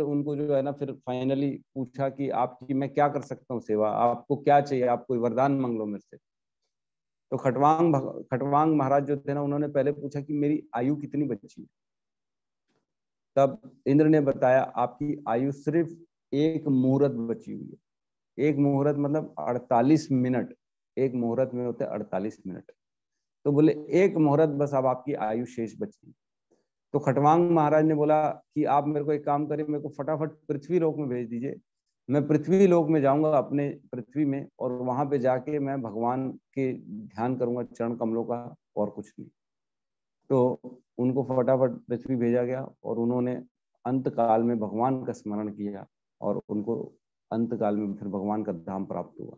उनको जो है ना फिर फाइनली पूछा कि आपकी मैं क्या कर सकता हूँ सेवा, आपको क्या चाहिए, आप कोई वरदान मांग लो मेरे से। तो खटवांग महाराज जो थे ना, उन्होंने पहले पूछा कि मेरी आयु कितनी बची है। तब इंद्र ने बताया आपकी आयु सिर्फ 1 मुहूर्त बची हुई है। 1 मुहूर्त मतलब 48 मिनट, 1 मुहूर्त में होते 48 मिनट। तो बोले 1 मुहूर्त बस अब आपकी आयु शेष बची। तो खटवांग महाराज ने बोला कि आप मेरे को एक काम करिए, मेरे को फटाफट पृथ्वी लोक में भेज दीजिए, मैं पृथ्वी लोक में जाऊंगा अपने पृथ्वी में, और वहां पे जाके मैं भगवान के ध्यान करूंगा चरण कमलों का, और कुछ नहीं। तो उनको फटाफट पृथ्वी भेजा गया और उन्होंने अंत काल में भगवान का स्मरण किया और उनको अंत काल में फिर भगवान का धाम प्राप्त हुआ।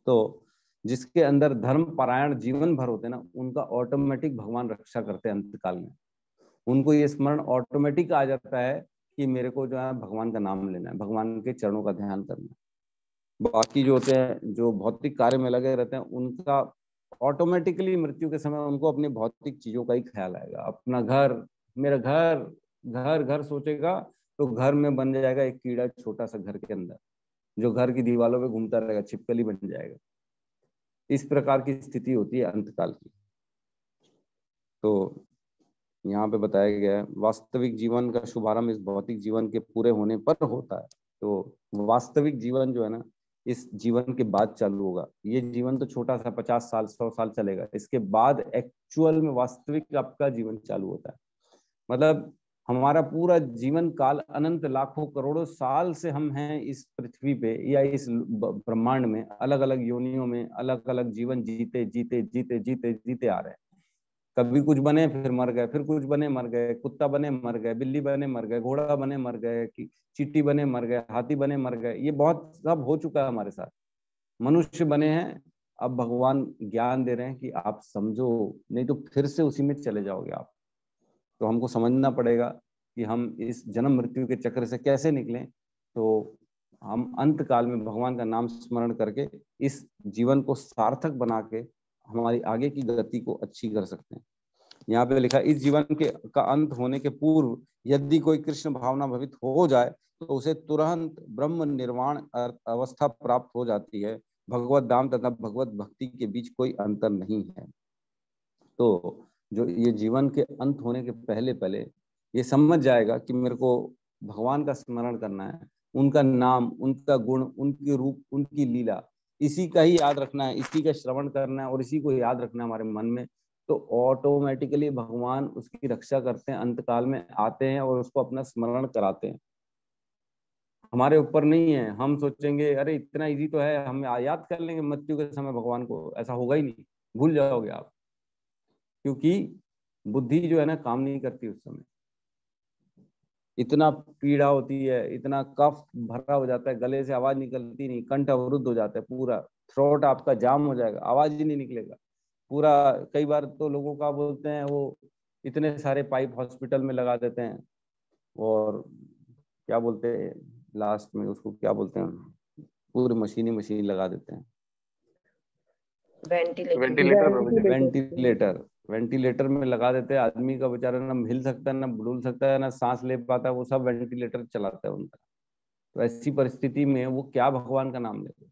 तो जिसके अंदर धर्म परायण जीवन भर होते हैं ना, उनका ऑटोमेटिक भगवान रक्षा करते हैं अंत काल में। उनको ये स्मरण ऑटोमेटिक आ जाता है कि मेरे को जो है भगवान का नाम लेना है, भगवान के चरणों का ध्यान करना है। बाकी जो होते हैं जो भौतिक कार्य में लगे रहते हैं, उनका ऑटोमेटिकली मृत्यु के समय उनको अपनी भौतिक चीजों का ही ख्याल आएगा। अपना घर, मेरा घर घर घर सोचेगा तो घर में बन जाएगा एक कीड़ा छोटा सा घर के अंदर, जो घर की दीवारों पे घूमता रहेगा, छिपकली बन जाएगा। इस प्रकार की स्थिति होती है अंतकाल की। तो यहाँ पे बताया गया है वास्तविक जीवन का शुभारंभ इस भौतिक जीवन के पूरे होने पर होता है। तो वास्तविक जीवन जो है ना, इस जीवन के बाद चालू होगा। ये जीवन तो छोटा सा 50 साल 100 साल चलेगा, इसके बाद एक्चुअल में वास्तविक आपका जीवन चालू होता है। मतलब हमारा पूरा जीवन काल अनंत लाखों करोड़ों साल से हम हैं इस पृथ्वी पे या इस ब्रह्मांड में, अलग अलग योनियों में अलग अलग जीवन जीते जीते जीते जीते जीते आ रहे हैं। कभी कुछ बने फिर मर गए, फिर कुछ बने मर गए, कुत्ता बने मर गए, बिल्ली बने मर गए, घोड़ा बने मर गए, चींटी बने मर गए, हाथी बने मर गए। ये बहुत सब हो चुका है हमारे साथ। मनुष्य बने हैं, अब भगवान ज्ञान दे रहे हैं कि आप समझो, नहीं तो फिर से उसी में चले जाओगे आप। तो हमको समझना पड़ेगा कि हम इस जन्म मृत्यु के चक्र से कैसे निकलें। तो हम अंत काल में भगवान का नाम स्मरण करके इस जीवन को सार्थक बना के हमारी आगे की गति को अच्छी कर सकते हैं। यहाँ पे लिखा, इस जीवन के का अंत होने के पूर्व यदि कोई कृष्ण भावना भवित हो जाए तो उसे तुरंत ब्रह्म निर्वाण अवस्था प्राप्त हो जाती है। भगवत धाम तथा भगवत भक्ति के बीच कोई अंतर नहीं है। तो जो ये जीवन के अंत होने के पहले पहले ये समझ जाएगा कि मेरे को भगवान का स्मरण करना है, उनका नाम, उनका गुण, उनकी रूप, उनकी लीला, इसी का ही याद रखना है, इसी का श्रवण करना है और इसी को याद रखना है हमारे मन में। तो ऑटोमेटिकली भगवान उसकी रक्षा करते हैं, अंत काल में आते हैं और उसको अपना स्मरण कराते हैं। हमारे ऊपर नहीं है, हम सोचेंगे अरे इतना इजी तो है, हम याद कर लेंगे मृत्यु के समय भगवान को, ऐसा होगा ही नहीं, भूल जाओगे आप। क्योंकि बुद्धि जो है ना काम नहीं करती उस समय, इतना पीड़ा होती है, इतना कफ भरा हो जाता है, गले से आवाज निकलती नहीं, कंठ अवरुद्ध हो जाता है, पूरा थ्रोट आपका जाम हो जाएगा, आवाज ही नहीं निकलेगा पूरा। कई बार तो लोगों का बोलते हैं वो इतने सारे पाइप हॉस्पिटल में लगा देते हैं, और क्या बोलते हैं लास्ट में उसको क्या बोलते हैं, पूरी मशीन लगा देते हैं, वेंटिलेटर में लगा देते हैं। आदमी का बेचारा ना हिल सकता है, ना डुल सकता है, ना सांस ले पाता है, वो सब वेंटिलेटर चलाता है उनका। तो ऐसी परिस्थिति में वो क्या भगवान का नाम लेते,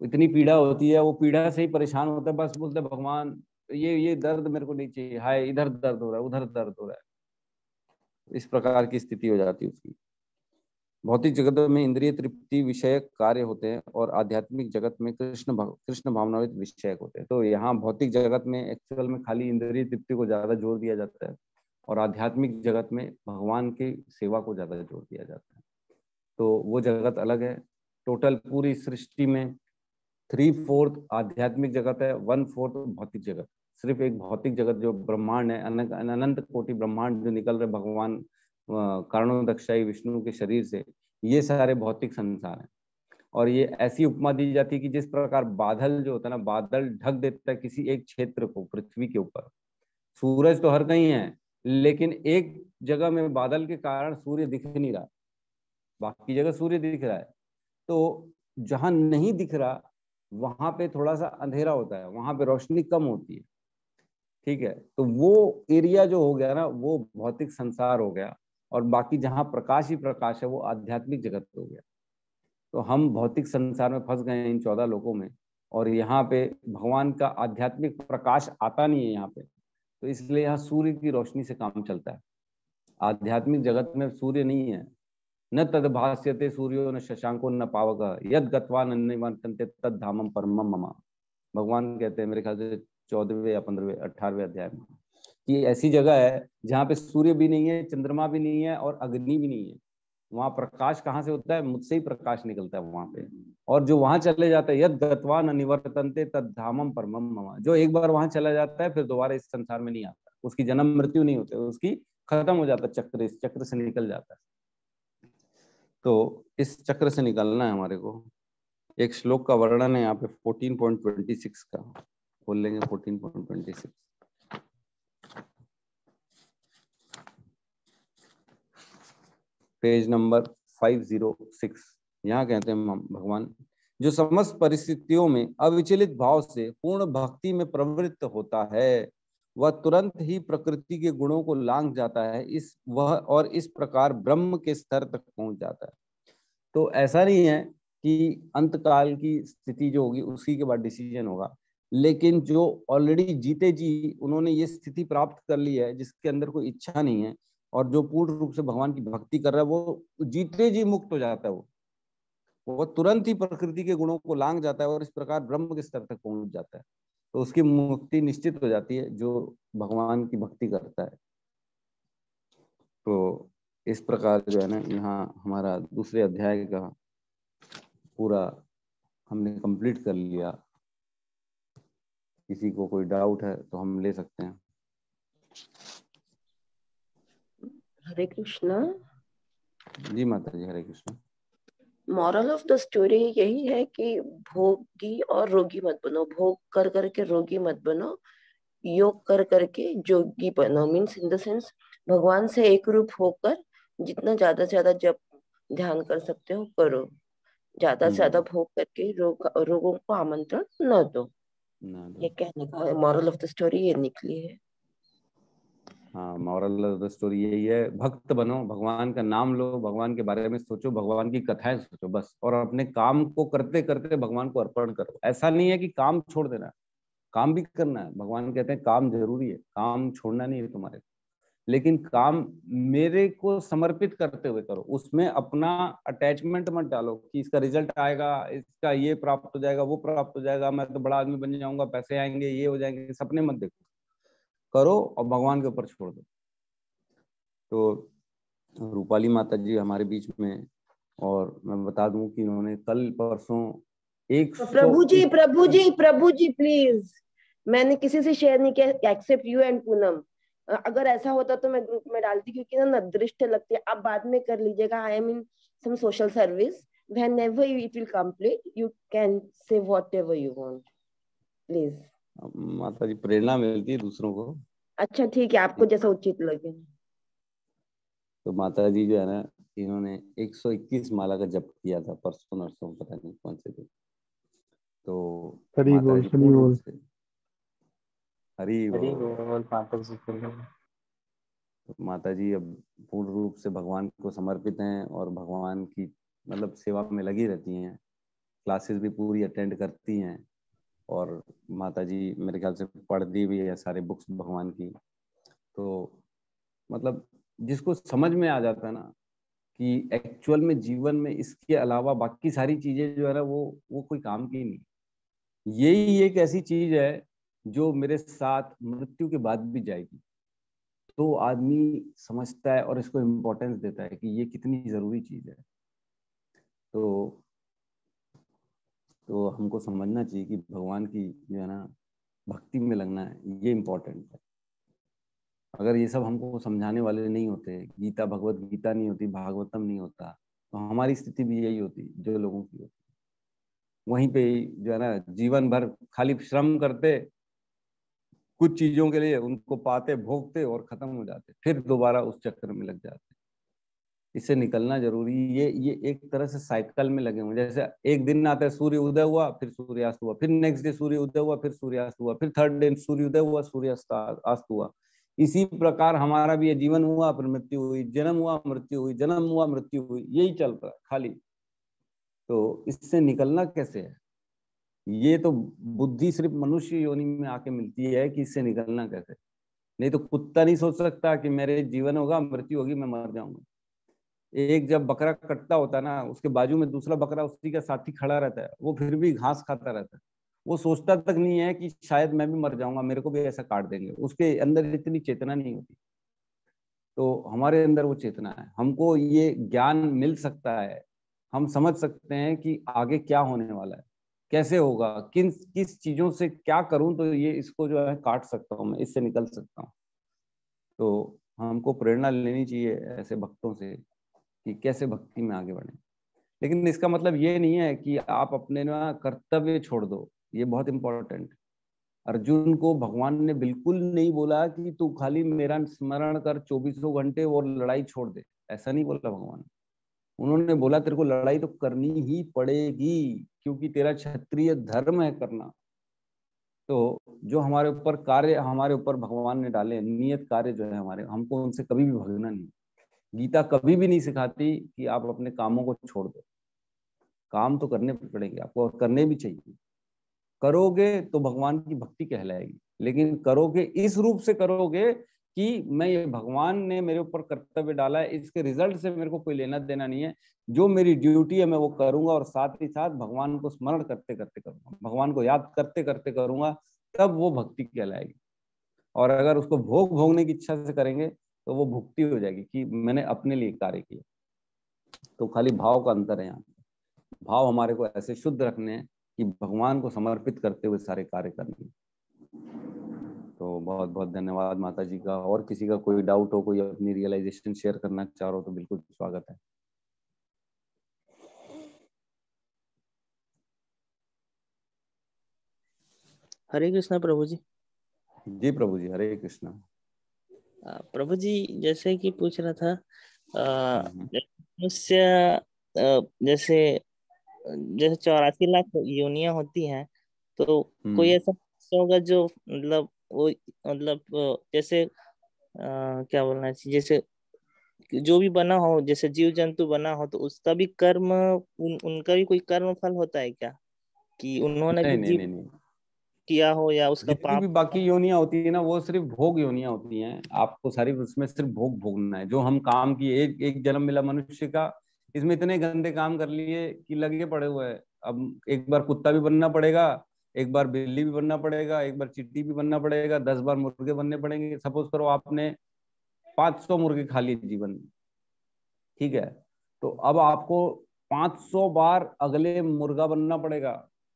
इतनी पीड़ा होती है, वो पीड़ा से ही परेशान होता है, बस बोलते हैं भगवान ये दर्द मेरे को नहीं चाहिए, हाय इधर दर्द हो रहा है, उधर दर्द हो रहा है। इस प्रकार की स्थिति हो जाती है उसकी। भौतिक जगत में इंद्रिय तृप्ति विषयक कार्य होते हैं और आध्यात्मिक जगत में कृष्ण भावनावित विषयक होते हैं। तो यहाँ भौतिक जगत में एक्चुअल में खाली इंद्रिय तृप्ति को ज्यादा जोर दिया जाता है और आध्यात्मिक जगत में भगवान की सेवा को ज्यादा जोर दिया जाता है। तो वो जगत अलग है। टोटल पूरी सृष्टि में 3/4 आध्यात्मिक जगत है, 1/4 भौतिक जगत। सिर्फ एक भौतिक जगत जो ब्रह्मांड है, अनंत कोटि ब्रह्मांड जो निकल रहे भगवान कारणोदक्षाई विष्णु के शरीर से, ये सारे भौतिक संसार हैं। और ये ऐसी उपमा दी जाती है कि जिस प्रकार बादल जो होता है ना, बादल ढक देता है किसी एक क्षेत्र को पृथ्वी के ऊपर। सूरज तो हर कहीं है, लेकिन एक जगह में बादल के कारण सूर्य दिख नहीं रहा, बाकी जगह सूर्य दिख रहा है। तो जहां नहीं दिख रहा वहां पे थोड़ा सा अंधेरा होता है, वहां पे रोशनी कम होती है, ठीक है। तो वो एरिया जो हो गया ना, वो भौतिक संसार हो गया। और बाकी जहां प्रकाश ही प्रकाश है वो आध्यात्मिक जगत हो गया। तो हम भौतिक संसार में फंस गए हैं इन 14 लोकों में, और यहाँ पे भगवान का आध्यात्मिक प्रकाश आता नहीं है यहाँ पे। तो इसलिए यहाँ सूर्य की रोशनी से काम चलता है। आध्यात्मिक जगत में सूर्य नहीं है। न तद भास्यते सूर्यो न शशांको न पावक यद गत्वा नन्यवर्तन्ते तद धामम परमम मम। भगवान कहते हैं मेरे ख्याल से 14वें या 15वें 18वें अध्याय में, कि ऐसी जगह है जहाँ पे सूर्य भी नहीं है, चंद्रमा भी नहीं है और अग्नि भी नहीं है। वहां प्रकाश कहाँ से होता है? मुझसे ही प्रकाश निकलता है वहां पे। और जो वहां चले जाता है, यद गत्वा न निवर्तन्ते तद धामम परमम मम, जो एक बार वहां चला जाता है फिर दोबारा इस संसार में नहीं आता, उसकी जन्म मृत्यु नहीं होती, उसकी खत्म हो जाता है चक्र, इस चक्र से निकल जाता है। तो इस चक्र से निकलना है हमारे को। एक श्लोक का वर्णन है यहाँ पे 14.26 का, खोल लेंगे 14.26, पेज नंबर 506। यहाँ कहते हैं भगवान, जो समस्त परिस्थितियों में अविचलित भाव से पूर्ण भक्ति में प्रवृत्त होता है वह तुरंत ही प्रकृति के गुणों को लांघ जाता है, इस प्रकार ब्रह्म के स्तर तक पहुंच जाता है। तो ऐसा नहीं है कि अंत काल की स्थिति जो होगी उसी के बाद डिसीजन होगा, लेकिन जो ऑलरेडी जीते जी उन्होंने ये स्थिति प्राप्त कर ली है, जिसके अंदर कोई इच्छा नहीं है और जो पूर्ण रूप से भगवान की भक्ति कर रहा है, वो जीते जी मुक्त हो जाता है। वो तुरंत ही प्रकृति के गुणों को लांघ जाता है और इस प्रकार ब्रह्म के स्तर तक पहुंच जाता है। तो उसकी मुक्ति निश्चित हो जाती है जो भगवान की भक्ति करता है। तो इस प्रकार जो है ना, यहाँ हमारा दूसरे अध्याय का पूरा हमने कंप्लीट कर लिया। किसी को कोई डाउट है तो हम ले सकते हैं। हरे कृष्णा। जी माता जी, Hare Krishna. Moral of the story यही है कि भोगी और रोगी मत बनो, भोग कर करके रोगी मत बनो, योग कर करके जोगी बनो। मीन्स इन द सेंस भगवान से एक रूप होकर जितना ज्यादा से ज्यादा जप ध्यान कर सकते हो करो, ज्यादा से ज्यादा भोग करके रोगों को आमंत्रण न दो। ना ये दो। कहने का मॉरल ऑफ द स्टोरी ये निकली है। हाँ, मॉरल ऑफ द स्टोरी यही है, भक्त बनो, भगवान का नाम लो, भगवान के बारे में सोचो, भगवान की कथाएं सोचो बस, और अपने काम को करते करते भगवान को अर्पण करो। ऐसा नहीं है कि काम छोड़ देना, काम भी करना है। भगवान कहते हैं काम जरूरी है, काम छोड़ना नहीं है तुम्हारे, लेकिन काम मेरे को समर्पित करते हुए करो। उसमें अपना अटैचमेंट मत डालो कि इसका रिजल्ट आएगा, इसका ये प्राप्त हो जाएगा, वो प्राप्त हो जाएगा, मैं तो बड़ा आदमी बन जाऊंगा, पैसे आएंगे, ये हो जाएंगे, सपने मत देखो। करो और भगवान के ऊपर छोड़ दो। तो रूपाली माता जी हमारे बीच में, और मैं बता दूं कि उन्होंने कल परसों प्रभु जी 121। प्रभु जी प्रभु जी प्लीज, मैंने किसी से शेयर नहीं किया एक्सेप्ट यू एंड पूनम। अगर ऐसा होता तो मैं ग्रुप में डालती, क्योंकि ना दृष्ट लगती है। आप बाद में कर लीजिएगा, I am in some social service, whenever it will complete you can say whatever you want please। माता जी प्रेरणा मिलती है दूसरों को। अच्छा ठीक है, आपको जैसा उचित लगे। तो माता जी जो है ना, इन्होंने 121 माला का जप किया था परसों नरसों, पता नहीं कौन से दिन। तो हरी माता बोल जी हरी पूर्ण रूप बोल। से, हरि हरी बोल। बोल माता जी के लिए। तो माता जी अब पूर्ण रूप से भगवान को समर्पित हैं और भगवान की मतलब सेवा में लगी रहती हैं। क्लासेस भी पूरी अटेंड करती हैं, और माता जी मेरे ख्याल से पढ़ती भी है सारे बुक्स भगवान की। तो मतलब जिसको समझ में आ जाता है ना कि एक्चुअल में जीवन में इसके अलावा बाकी सारी चीजें जो है ना वो कोई काम की नहीं। यही एक ऐसी चीज है जो मेरे साथ मृत्यु के बाद भी जाएगी। तो आदमी समझता है और इसको इम्पोर्टेंस देता है कि ये कितनी जरूरी चीज है। तो हमको समझना चाहिए कि भगवान की जो है ना भक्ति में लगना है, ये इम्पोर्टेंट है। अगर ये सब हमको समझाने वाले नहीं होते, गीता भगवत गीता नहीं होती, भागवतम नहीं होता, तो हमारी स्थिति भी यही होती जो लोगों की होती। वहीं पे ही जो है ना जीवन भर खाली श्रम करते, कुछ चीजों के लिए उनको पाते, भोगते और खत्म हो जाते, फिर दोबारा उस चक्कर में लग जाते। इससे निकलना जरूरी। ये एक तरह से साइकिल में लगे हुए, जैसे एक दिन आता है सूर्य उदय हुआ, फिर सूर्यास्त हुआ, फिर नेक्स्ट डे सूर्य उदय हुआ, फिर सूर्यास्त हुआ, फिर थर्ड डे सूर्य उदय हुआ, सूर्यास्त हुआ। इसी प्रकार हमारा भी ये जीवन हुआ, फिर मृत्यु हुई, जन्म हुआ, मृत्यु हुई, जन्म हुआ, मृत्यु हुई, यही चल रहा है खाली। तो इससे निकलना कैसे है? ये तो बुद्धि सिर्फ मनुष्य योनि में आके मिलती है कि इससे निकलना कैसे। नहीं तो कुत्ता नहीं सोच सकता कि मेरे जीवन होगा, मृत्यु होगी, मैं मर जाऊंगा। एक जब बकरा कटता होता है ना, उसके बाजू में दूसरा बकरा उसी का साथी खड़ा रहता है, वो फिर भी घास खाता रहता है। वो सोचता तक नहीं है कि शायद मैं भी मर जाऊंगा, मेरे को भी ऐसा काट देंगे। उसके अंदर इतनी चेतना नहीं होती। तो हमारे अंदर वो चेतना है, हमको ये ज्ञान मिल सकता है, हम समझ सकते हैं कि आगे क्या होने वाला है, कैसे होगा, किस चीजों से क्या करूं तो ये इसको जो है काट सकता हूँ, मैं इससे निकल सकता हूँ। तो हमको प्रेरणा लेनी चाहिए ऐसे भक्तों से कि कैसे भक्ति में आगे बढ़े। लेकिन इसका मतलब ये नहीं है कि आप अपने ना कर्तव्य छोड़ दो, ये बहुत इंपॉर्टेंट। अर्जुन को भगवान ने बिल्कुल नहीं बोला कि तू खाली मेरा स्मरण कर 24 घंटे और लड़ाई छोड़ दे, ऐसा नहीं बोला भगवान। उन्होंने बोला तेरे को लड़ाई तो करनी ही पड़ेगी, क्योंकि तेरा क्षत्रिय धर्म है करना। तो जो हमारे ऊपर कार्य हमारे ऊपर भगवान ने डाले, नियत कार्य जो है हमारे, हमको उनसे कभी भी भागना नहीं। गीता कभी भी नहीं सिखाती कि आप अपने कामों को छोड़ दो। काम तो करने पड़ेंगे आपको, और करने भी चाहिए। करोगे तो भगवान की भक्ति कहलाएगी, लेकिन करोगे इस रूप से करोगे कि मैं ये भगवान ने मेरे ऊपर कर्तव्य डाला है, इसके रिजल्ट से मेरे को कोई लेना देना नहीं है। जो मेरी ड्यूटी है मैं वो करूंगा, और साथ ही साथ भगवान को स्मरण करते करते करूंगा, भगवान को याद करते करते करूंगा, तब वो भक्ति कहलाएगी। और अगर उसको भोगने की इच्छा से करेंगे तो वो भुक्ति हो जाएगी कि मैंने अपने लिए कार्य किया। तो खाली भाव का अंतर है यहाँ। भाव हमारे को ऐसे शुद्ध रखने हैं कि भगवान को समर्पित करते हुए सारे कार्य करने। तो बहुत बहुत धन्यवाद माता जी का। और किसी का कोई डाउट हो, कोई अपनी रियलाइजेशन शेयर करना चाह रहा हो तो बिल्कुल स्वागत है। हरे कृष्णा प्रभु जी। जी प्रभु जी, हरे कृष्णा। प्रभु जी जैसे कि पूछ रहा था, मनुष्य जैसे जैसे 84 लाख योनियां होती हैं, तो कोई ऐसा होगा जो मतलब वो मतलब जैसे क्या बोलना चाहिए, जैसे जो भी बना हो, जैसे जीव जंतु बना हो, तो उसका भी कर्म उनका भी कोई कर्म फल होता है क्या, कि उन्होंने नहीं भी नहीं जीव नहीं नहीं, किया हो या उसका जितनी पाप। भी बाकी योनियां होती है ना, वो सिर्फ भोग योनियां होती हैं। आपको सारी उसमें सिर्फ भोग भोगना है। जो हम काम किए, एक एक जन्म मिला मनुष्य का, इसमें इतने गंदे काम कर लिए कि लगे पड़े हुए हैं। अब एक बार कुत्ता भी बनना पड़ेगा, एक बार बिल्ली भी बनना पड़ेगा, एक बार चींटी भी बनना पड़ेगा, 10 बार मुर्गे बनने पड़ेंगे। सपोज करो आपने 500 मुर्गे खा लिए जीवन में, ठीक है, तो अब आपको 500 बार अगले मुर्गा बनना पड़ेगा।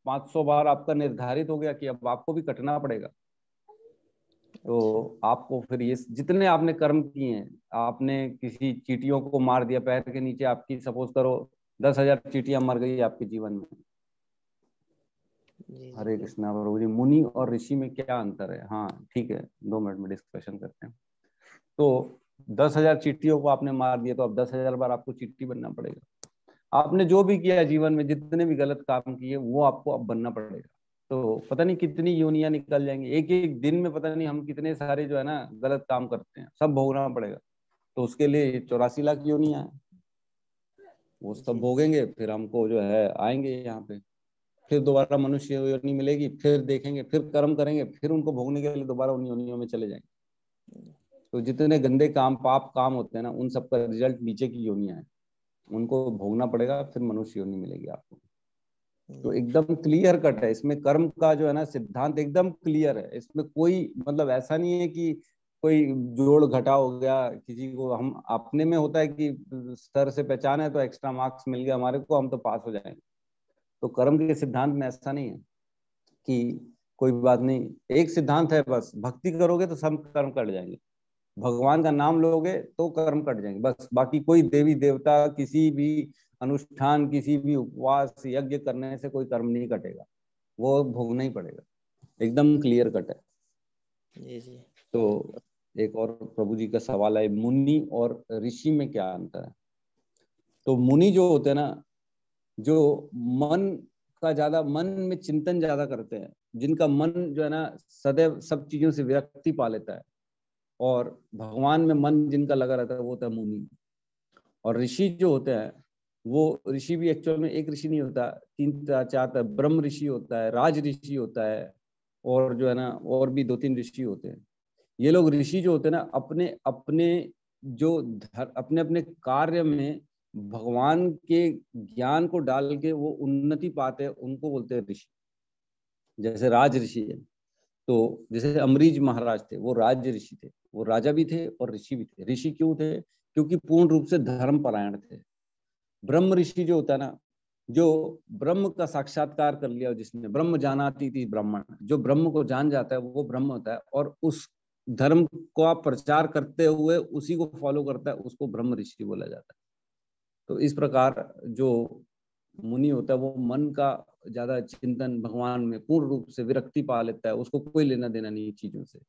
500 बार आपका निर्धारित हो गया कि अब आपको भी कटना पड़ेगा। तो आपको फिर ये जितने आपने कर्म किए हैं, आपने किसी चींटियों को मार दिया पैर के नीचे, आपकी सपोज करो 10,000 चींटियां मर गई आपके जीवन में। हरे कृष्णा प्रभु जी। मुनि और ऋषि में क्या अंतर है? हाँ ठीक है, 2 मिनट में डिस्कशन करते हैं। तो 10,000 चींटियों को आपने मार दिया, तो अब 10,000 बार आपको चींटी बनना पड़ेगा। आपने जो भी किया जीवन में, जितने भी गलत काम किए, वो आपको अब बनना पड़ेगा। तो पता नहीं कितनी योनियां निकल जाएंगी एक एक दिन में, पता नहीं हम कितने सारे जो है ना गलत काम करते हैं, सब भोगना पड़ेगा। तो उसके लिए 84 लाख योनियां हैं, वो सब भोगेंगे, फिर हमको जो है आएंगे यहाँ पे, फिर दोबारा मनुष्य योनि मिलेगी, फिर देखेंगे, फिर कर्म करेंगे, फिर उनको भोगने के लिए दोबारा उन योनियों में चले जाएंगे। तो जितने गंदे काम, पाप काम होते हैं ना, उन सब का रिजल्ट नीचे की योनियां है, उनको भोगना पड़ेगा, फिर मनुष्य योनि मिलेगी आपको। तो एकदम क्लियर कट है इसमें, कर्म का जो है ना सिद्धांत एकदम क्लियर है। इसमें कोई मतलब ऐसा नहीं है कि कोई जोड़ घटा हो गया किसी को। हम अपने में होता है कि सर से पहचान है तो एक्स्ट्रा मार्क्स मिल गया हमारे को, हम तो पास हो जाएंगे। तो कर्म के सिद्धांत में ऐसा नहीं है कि कोई बात नहीं, एक सिद्धांत है बस, भक्ति करोगे तो सब कर्म कट जाएंगे, भगवान का नाम लोगे तो कर्म कट जाएंगे बस। बाकी कोई देवी देवता, किसी भी अनुष्ठान, किसी भी उपवास यज्ञ करने से कोई कर्म नहीं कटेगा, वो भोगना ही पड़ेगा। एकदम क्लियर कट है। जी जी। तो एक और प्रभु जी का सवाल है, मुनि और ऋषि में क्या अंतर है? तो मुनि जो होते हैं ना, जो मन का ज्यादा, मन में चिंतन ज्यादा करते हैं, जिनका मन जो है ना सदैव सब चीजों से विरक्ति पा लेता है, और भगवान में मन जिनका लगा रहता है, वो होता है मुनि। और ऋषि जो होते हैं, वो ऋषि भी एक्चुअल में एक ऋषि नहीं होता, 3 4 ब्रह्म ऋषि होता है, राज ऋषि होता है, और जो है ना और भी 2 3 ऋषि होते हैं। ये लोग ऋषि जो होते हैं ना, अपने अपने जो अपने अपने कार्य में भगवान के ज्ञान को डाल के वो उन्नति पाते हैं, उनको बोलते हैं ऋषि। जैसे राज ऋषि है, तो जैसे अम्बरीश महाराज थे, वो राज्य ऋषि थे, वो राजा भी थे और ऋषि भी थे। ऋषि क्यों थे? क्योंकि पूर्ण रूप से धर्म परायण थे। ब्रह्म ऋषि जो होता है ना, जो ब्रह्म का साक्षात्कार कर लिया, जिसने ब्रह्म जानाति थी ब्राह्मण, जो ब्रह्म को जान जाता है वो ब्रह्म होता है, और उस धर्म का प्रचार करते हुए उसी को फॉलो करता है, उसको ब्रह्म ऋषि बोला जाता है। तो इस प्रकार जो मुनि होता है, वो मन का ज्यादा चिंतन, भगवान में पूर्ण रूप से विरक्ति पा लेता है, उसको कोई लेना देना नहीं चीजों से।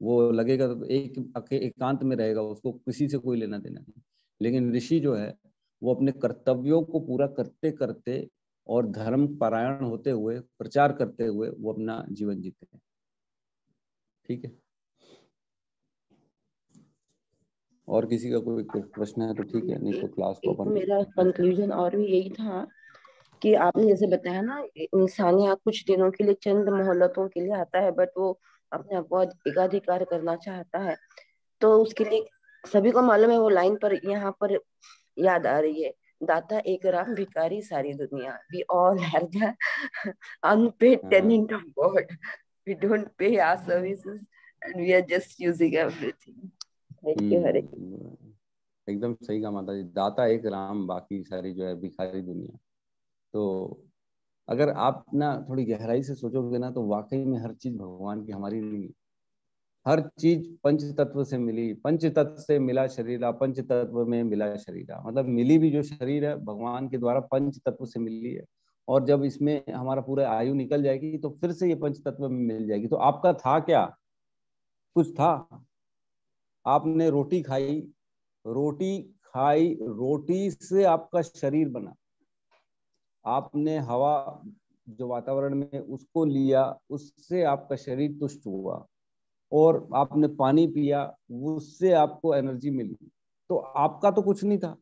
वो लगेगा तो एकांत में रहेगा, उसको किसी से कोई लेना देना नहीं। लेकिन ऋषि जो है, वो अपने कर्तव्यों को पूरा करते करते और धर्म परायण होते हुए, प्रचार करते हुए वो अपना जीवन जीते हैं। ठीक है, और किसी का कोई प्रश्न है तो ठीक है, नहीं तो क्लास को अपन। मेरा कंक्लूजन और भी यही था कि आपने जैसे बताया ना, इंसान यहाँ कुछ दिनों के लिए, चंद मोहलतों के लिए आता है, बट वो अपने आप को एकाधिकार करना चाहता है। तो उसके लिए सभी को मालूम है, वो लाइन पर यहाँ पर याद आ रही है, दाता एक राम भिखारी सारी दुनिया, we all are the unpaid tenant of God, we don't pay our services and we are just using everything. Thank you. हरे एकदम सही कहा माता जी, दाता एक राम, बाकी सारी जो है भिखारी दुनिया। तो अगर आप ना थोड़ी गहराई से सोचोगे ना, तो वाकई में हर चीज भगवान की हमारी नहीं है। हर चीज पंच तत्व से मिली, पंच तत्व से मिला शरीरा, पंच तत्व में मिला शरीरा, मतलब मिली भी जो शरीर है भगवान के द्वारा पंच तत्व से मिली है, और जब इसमें हमारा पूरा आयु निकल जाएगी तो फिर से ये पंच तत्व में मिल जाएगी। तो आपका था क्या? कुछ था? आपने रोटी खाई, रोटी से आपका शरीर बना। आपने हवा जो वातावरण में उसको लिया, उससे आपका शरीर तुष्ट हुआ, और आपने पानी पिया, उससे आपको एनर्जी मिली। तो आपका तो कुछ नहीं था।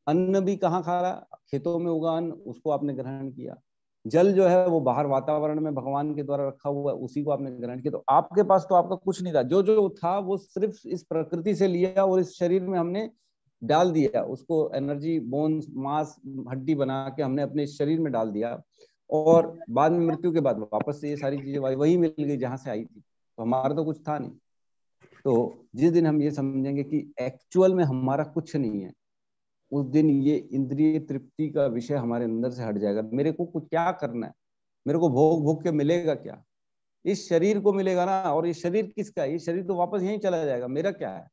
अन्न भी कहाँ खा रहा? खेतों में उगा अन्न, उसको आपने ग्रहण किया। जल जो है वो बाहर वातावरण में भगवान के द्वारा रखा हुआ है, उसी को आपने ग्रहण किया। तो आपके पास तो आपका कुछ नहीं था। जो जो था वो सिर्फ इस प्रकृति से लिया और इस शरीर में हमने डाल दिया, उसको एनर्जी, बोन्स, मांस, हड्डी बना के हमने अपने शरीर में डाल दिया, और बाद में मृत्यु के बाद वापस से ये सारी चीजें वही मिल गई जहां से आई थी। तो हमारा तो कुछ था नहीं। तो जिस दिन हम ये समझेंगे कि एक्चुअल में हमारा कुछ नहीं है, उस दिन ये इंद्रिय तृप्ति का विषय हमारे अंदर से हट जाएगा। मेरे को कुछ क्या करना है, मेरे को भोग भोग के मिलेगा क्या? इस शरीर को मिलेगा ना, और ये शरीर किसका है? ये शरीर तो वापस यहीं चला जाएगा, मेरा क्या है?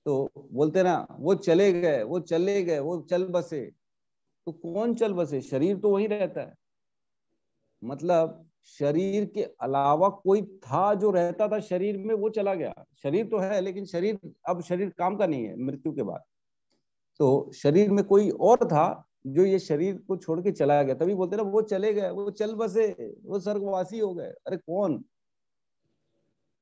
तो बोलते ना, वो चले गए, वो चले गए, वो चल बसे। तो कौन चल बसे? शरीर तो वहीं रहता है। मतलब शरीर के अलावा कोई था जो रहता था शरीर में, वो चला गया। शरीर तो है, लेकिन शरीर, अब शरीर काम का नहीं है मृत्यु के बाद। तो शरीर में कोई और था जो ये शरीर को छोड़ के चला गया। तभी बोलते ना, वो चले गए, वो चल बसे, वो स्वर्गवासी हो गए। अरे कौन?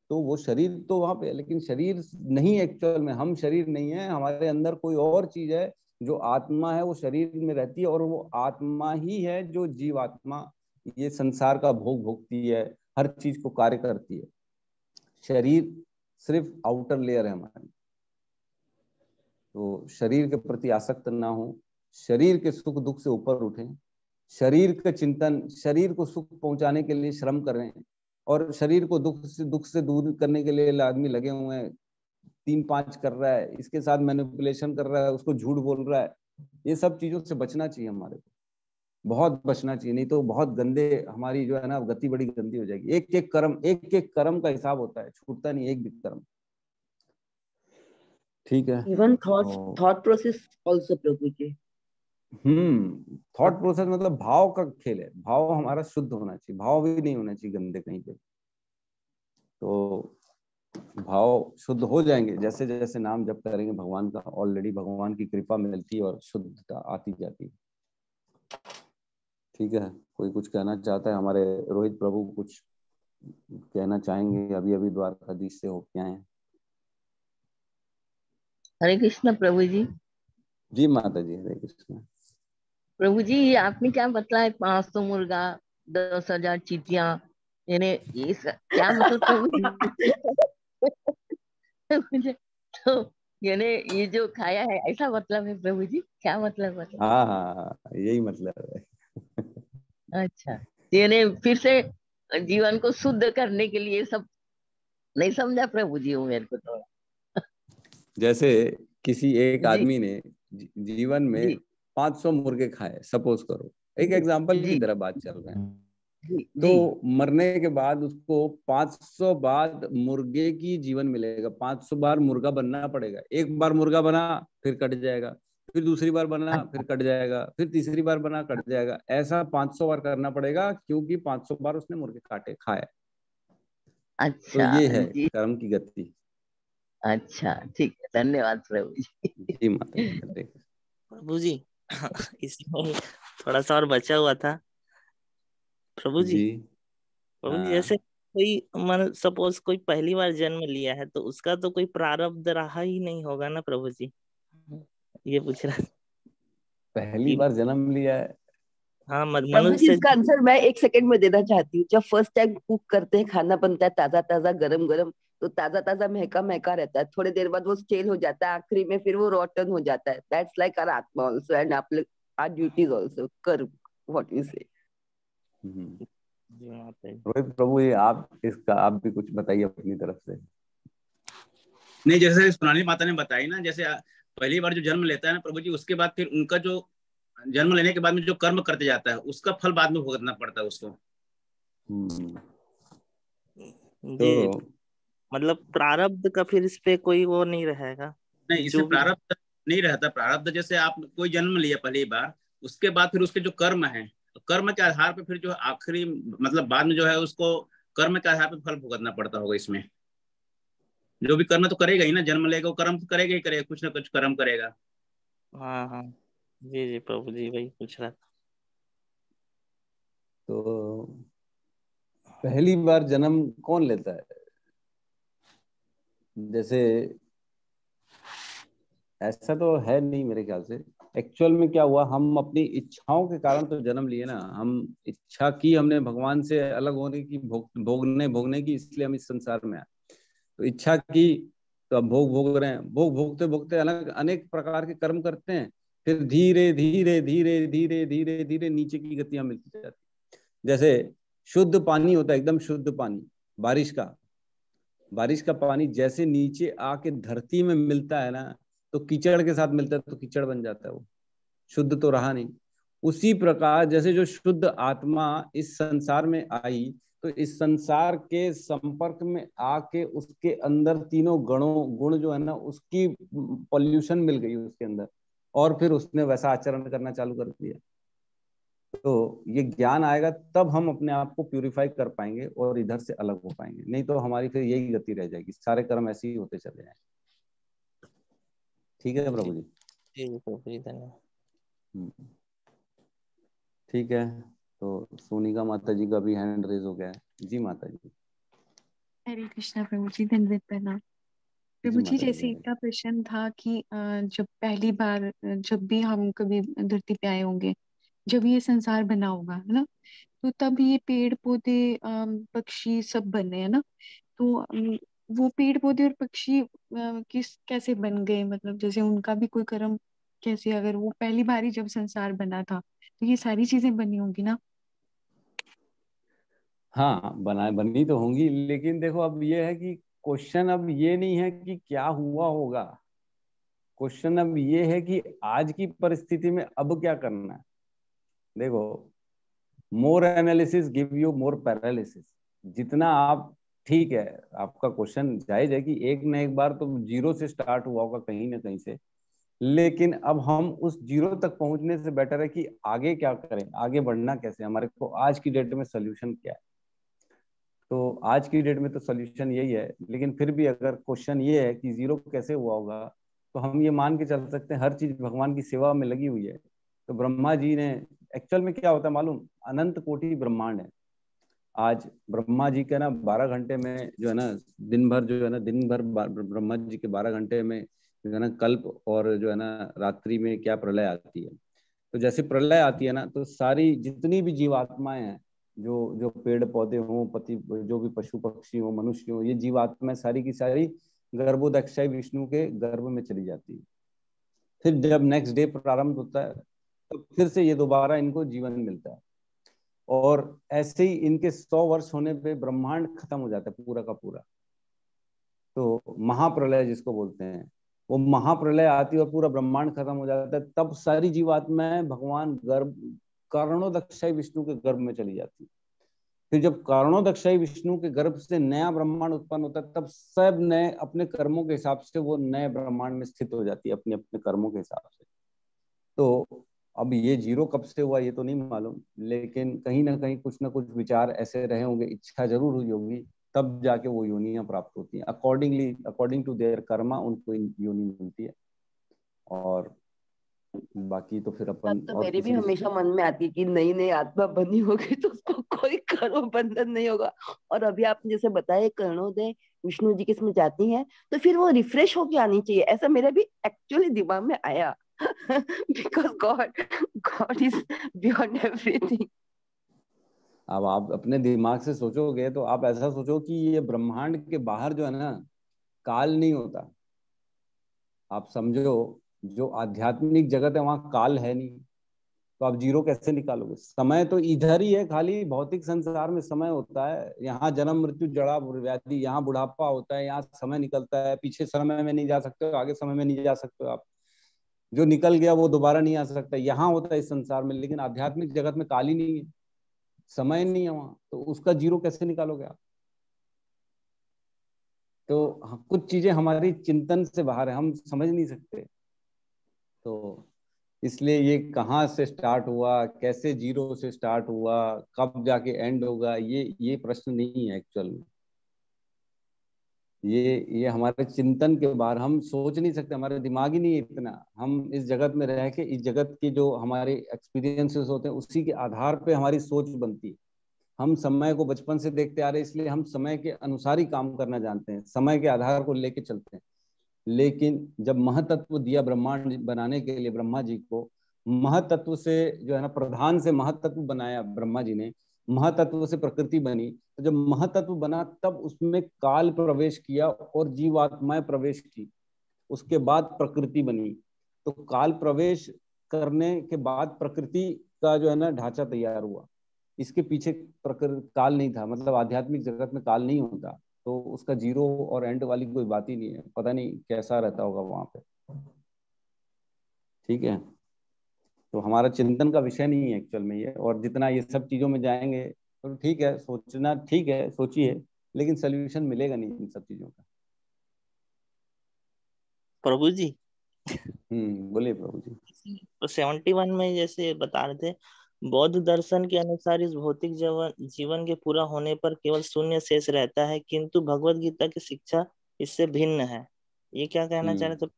तो वो शरीर तो वहां पे है, लेकिन शरीर नहीं। एक्चुअल में हम शरीर नहीं है, हमारे अंदर कोई और चीज है जो आत्मा है, वो शरीर में रहती है, और वो आत्मा ही है जो जीवात्मा ये संसार का भोग भोगती है, हर चीज को कार्य करती है। शरीर सिर्फ आउटर लेयर है हमारी। तो शरीर के प्रति आसक्त ना हो, शरीर के सुख दुख से ऊपर उठें, शरीर का चिंतन, शरीर को सुख पहुंचाने के लिए श्रम करें, और शरीर को दुख से दूर करने के लिए आदमी लगे हुए हैं। 3-5 कर रहा है, इसके साथ मैनिपुलेशन कर रहा है, उसको झूठ बोल रहा है। ये सब चीजों से बचना चाहिए हमारे को, बहुत बचना चाहिए। नहीं तो बहुत गंदे, हमारी जो है ना गति बड़ी गंदी हो जाएगी। एक एक कर्म का हिसाब होता है, छूटता नहीं एक भी कर्म। ठीक है। इवन थॉट प्रोसेस आल्सो प्रभु जी। थॉट प्रोसेस मतलब भाव का खेल है। भाव हमारा शुद्ध होना चाहिए, भाव भी नहीं होना चाहिए गंदे कहीं पे। तो भाव शुद्ध हो जाएंगे जैसे जैसे नाम जप करेंगे भगवान का। ऑलरेडी भगवान की कृपा मिलती है और शुद्धता आती जाती है। ठीक है। कोई कुछ कहना चाहता है? हमारे रोहित प्रभु कुछ कहना चाहेंगे? अभी अभी द्वारकाधीश से होके आए हैं। हरे कृष्ण प्रभु जी। जी माता जी, हरे कृष्ण। प्रभु जी, आपने क्या बतलाया? 500 मुर्गा, 10,000 चीटियां, यानी ये क्या मतलब प्रभु जी? तो यानी ये जो खाया है ऐसा मतलब है प्रभु जी? क्या मतलब? हाँ हाँ, यही मतलब है। अच्छा, यानी फिर से जीवन को शुद्ध करने के लिए सब नहीं समझा प्रभु जी वो मेरे को थोड़ा। जैसे किसी एक आदमी ने जीवन में 500 मुर्गे खाए, सपोज करो, एक एग्जांपल की तरह बात चल रहा है। तो मरने के बाद उसको 500 बार मुर्गे की जीवन मिलेगा। 500 बार मुर्गा बनना पड़ेगा। एक बार मुर्गा बना फिर कट जाएगा, फिर दूसरी बार बना फिर कट जाएगा, फिर तीसरी बार बना कट जाएगा। ऐसा 500 बार करना पड़ेगा, क्योंकि 500 बार उसने मुर्गे काटे खाए। अच्छा, तो ये है कर्म की गति। अच्छा, ठीक है, धन्यवाद प्रभु जी। जी माता जी। प्रभु जी इसमें थोड़ा सा और बचा हुआ था प्रभु जी। प्रभु जी, जैसे कोई मान सपोज कोई पहली बार जन्म लिया है तो उसका तो कोई प्रारब्ध रहा ही नहीं होगा ना प्रभु जी? ये पूछ रहा। पहली बार जन्म लिया है? हाँ, प्रभु जी, इसका आंसर मैं 1 सेकंड में देना चाहती हूँ। जब फर्स्ट टाइम कुक करते हैं, खाना बनता है ताजा ताजा गरम गरम, तो ताजा ताजा महका महका रहता है। थोड़े देर बाद वो स्टेल हो जाता है, आखिरी में फिर वो रॉटन हो जाता है। दैट्स लाइक आवर आत्मा also and our duties also. Karma, what you say. Rohit प्रभु जी, आप भी कुछ बताइए अपनी तरफ से। नहीं, जैसे सोनाली माता ने बताई ना, जैसे पहली बार जो जन्म लेता है ना प्रभु जी, उसके बाद फिर उनका जो जन्म लेने के बाद में जो कर्म करते जाता है उसका फल बाद में भुगतना पड़ता है उसको। जी, मतलब प्रारब्ध का फिर इस पे कोई वो नहीं रहेगा? नहीं, इससे प्रारब्ध नहीं रहता। प्रारब्ध जैसे आप कोई जन्म लिया पहली बार, उसके बाद फिर उसके जो कर्म है कर्म के आधार पे फिर जो है आखिरी मतलब बाद में जो है उसको कर्म के आधार पे फल भुगतना पड़ता होगा। इसमें जो भी कर्म तो करेगा ही ना, जन्म लेगा वो कर्म तो करेगा ही करेगा, कुछ ना कुछ कर्म करेगा। हाँ हाँ जी जी प्रभु जी वही पूछ रहा था। तो पहली बार जन्म कौन लेता है? जैसे ऐसा तो है नहीं मेरे ख्याल से। एक्चुअल में क्या हुआ, हम अपनी इच्छाओं के कारण तो जन्म लिए ना। हम इच्छा की हमने भगवान से अलग होने की, भोगने की, इसलिए हम इस संसार में आए। तो इच्छा की तो अब भोग भोग रहे हैं, भोग भोगते भोगते अलग अनेक प्रकार के कर्म करते हैं। फिर धीरे धीरे धीरे धीरे धीरे धीरे नीचे की गतियां मिलती जाती। जैसे शुद्ध पानी होता है, एकदम शुद्ध पानी, बारिश का पानी जैसे नीचे आके धरती में मिलता है ना, तो कीचड़ के साथ मिलता है तो कीचड़ बन जाता है, वो शुद्ध तो रहा नहीं। उसी प्रकार जैसे जो शुद्ध आत्मा इस संसार में आई, तो इस संसार के संपर्क में आके उसके अंदर तीनों गुण जो है ना, उसकी पॉल्यूशन मिल गई उसके अंदर, और फिर उसने वैसा आचरण करना चालू कर दिया। तो ये ज्ञान आएगा तब हम अपने आप को प्यूरिफाई कर पाएंगे और इधर से अलग हो पाएंगे, नहीं तो हमारी फिर यही गति रह जाएगी, सारे कर्म ऐसे ही होते चले जाएंगे। ठीक है प्रभु जी? जी प्रभु जी धन्यवाद। ठीक है, तो सोनिका माता जी का भी हैंड रेज हो गया है। जी माता जी। हरे कृष्णा प्रभु जी, धन्यवाद प्रणाम प्रभु जी। माता जैसे जी। एक प्रश्न था कि जब पहली बार जब भी हम कभी धरती पे आए होंगे, जब ये संसार बना होगा है ना, तो तब ये पेड़ पौधे पक्षी सब बने है ना, तो वो पेड़ पौधे और पक्षी किस कैसे बन गए, मतलब जैसे उनका भी कोई कर्म कैसे, अगर वो पहली बार ही जब संसार बना था तो ये सारी चीजें बनी होंगी ना? हाँ, बनी तो होंगी, लेकिन देखो अब ये है कि क्वेश्चन अब ये नहीं है कि क्या हुआ होगा, क्वेश्चन अब ये है कि आज की परिस्थिति में अब क्या करना है। देखो, more analysis give you more paralysis. जितना आप, ठीक है, आपका क्वेश्चन जायज है कि एक न एक बार तो जीरो से स्टार्ट हुआ होगा कहीं ना कहीं से, लेकिन अब हम उस जीरो तक पहुंचने से बेटर है कि आगे क्या करें, आगे बढ़ना कैसे, हमारे को आज की डेट में सोल्यूशन क्या है। तो आज की डेट में तो सोल्यूशन यही है, लेकिन फिर भी अगर क्वेश्चन ये है कि जीरो कैसे हुआ होगा, तो हम ये मान के चल सकते हैं हर चीज भगवान की सेवा में लगी हुई है। तो ब्रह्मा जी ने, एक्चुअल में क्या होता है मालूम, अनंत कोटि ब्रह्मांड है। आज ब्रह्मा जी के ना 12 घंटे में जो है ना, दिन भर जो है ना, दिन भर ब्रह्मा जी के 12 घंटे में जो है ना कल्प, और जो है ना रात्रि में क्या प्रलय आती है। तो जैसे प्रलय आती है ना, तो सारी जितनी भी जीवात्माएं हैं, जो जो पेड़ पौधे हों, पति जो भी पशु पक्षी हो, मनुष्य हो, ये जीवात्माएं सारी की सारी गर्भोदक्षाई विष्णु के गर्भ में चली जाती है। फिर जब नेक्स्ट डे प्रारंभ होता है, तो फिर से ये दोबारा इनको जीवन मिलता है, और ऐसे ही इनके 100 वर्ष होने पे ब्रह्मांड खत्म हो जाता है पूरा का पूरा। तो महाप्रलय जिसको बोलते हैं, वो महाप्रलय आती है और पूरा ब्रह्मांड खत्म हो जाता है। तब सारी जीवात्माएं भगवान गर्भ कारणोदक्षाई विष्णु के गर्भ में चली जाती है। फिर जब कारणोदक्षाई विष्णु के गर्भ से नया ब्रह्मांड उत्पन्न होता है, तब सब नए अपने कर्मों के हिसाब से वो नए ब्रह्मांड में स्थित हो जाती है, अपने अपने कर्मों के हिसाब से। तो अब ये जीरो कब से हुआ ये तो नहीं मालूम, लेकिन कहीं ना कहीं कुछ ना कुछ विचार ऐसे रहे होंगे, इच्छा जरूर हुई होगी, तब जाके वो योनियां प्राप्त होती हैं। अकॉर्डिंग टू देयर कर्मा उनको योनि मिलती है। और बाकी तो फिर बात अपन तो और मेरे भी किसी हमेशा मन में आती है कि नई नई आत्मा बनी होगी तो उसको कोई कर्म बंधन नहीं होगा। और अभी आपने जैसे बताया कर्णोदय विष्णु जी किसमें जाती हैं, तो फिर वो रिफ्रेश होके आनी चाहिए, ऐसा मेरा भी एक्चुअली दिमाग में आया। Because God is beyond everything. अब आप अपने दिमाग से सोचोगे तो आप ऐसा सोचो कि ये ब्रह्मांड के बाहर जो है ना, काल नहीं होता। आप समझो, जो आध्यात्मिक जगत है वहां काल है नहीं, तो आप जीरो कैसे निकालोगे? समय तो इधर ही है, खाली भौतिक संसार में समय होता है। यहाँ जन्म मृत्यु जड़ा व्याधि, यहाँ बुढ़ापा होता है, यहाँ समय निकलता है। पीछे समय में नहीं जा सकते हो, आगे समय में नहीं जा सकते हो आप। जो निकल गया वो दोबारा नहीं आ सकता, यहाँ होता है इस संसार में। लेकिन आध्यात्मिक जगत में काल ही नहीं है, समय नहीं है वहां, तो उसका जीरो कैसे निकालोगे आप? तो कुछ चीजें हमारी चिंतन से बाहर है, हम समझ नहीं सकते। तो इसलिए ये कहाँ से स्टार्ट हुआ, कैसे जीरो से स्टार्ट हुआ, कब जाके एंड होगा, ये प्रश्न नहीं है एक्चुअल में। ये हमारे चिंतन के बाहर, हम सोच नहीं सकते, हमारे दिमाग ही नहीं है इतना। हम इस जगत में रह के इस जगत के जो हमारे एक्सपीरियंसेस होते हैं उसी के आधार पे हमारी सोच बनती है। हम समय को बचपन से देखते आ रहे हैं, इसलिए हम समय के अनुसार ही काम करना जानते हैं, समय के आधार को लेके चलते हैं। लेकिन जब महतत्व दिया ब्रह्मांड बनाने के लिए ब्रह्मा जी को, महतत्व से जो है ना, प्रधान से महतत्व बनाया ब्रह्मा जी ने, महतत्व से प्रकृति बनी। तो जब महतत्व बना तब उसमें काल प्रवेश किया और जीवात्माएं प्रवेश की, उसके बाद प्रकृति बनी। तो काल प्रवेश करने के बाद प्रकृति का जो है ना ढांचा तैयार हुआ। इसके पीछे प्रकृति काल नहीं था, मतलब आध्यात्मिक जगत में काल नहीं होता, तो उसका जीरो और एंड वाली कोई बात ही नहीं है। पता नहीं कैसा रहता होगा वहां पे। ठीक है, तो हमारा चिंतन का विषय नहीं है एक्चुअल में ये। और जितना ये सब चीजों में जाएंगे तो ठीक है, सोचना ठीक है, सोचिए, लेकिन सोल्यूशन मिलेगा नहीं इन सब चीजों का। प्रभु जी, बोलिए प्रभु जी। तो 71 में जैसे बता रहे थे, बौद्ध दर्शन के अनुसार इस भौतिक जीवन के पूरा होने पर केवल शून्य शेष रहता है, किंतु भगवत गीता की शिक्षा इससे भिन्न है। ये क्या कहना चाह रहे थे?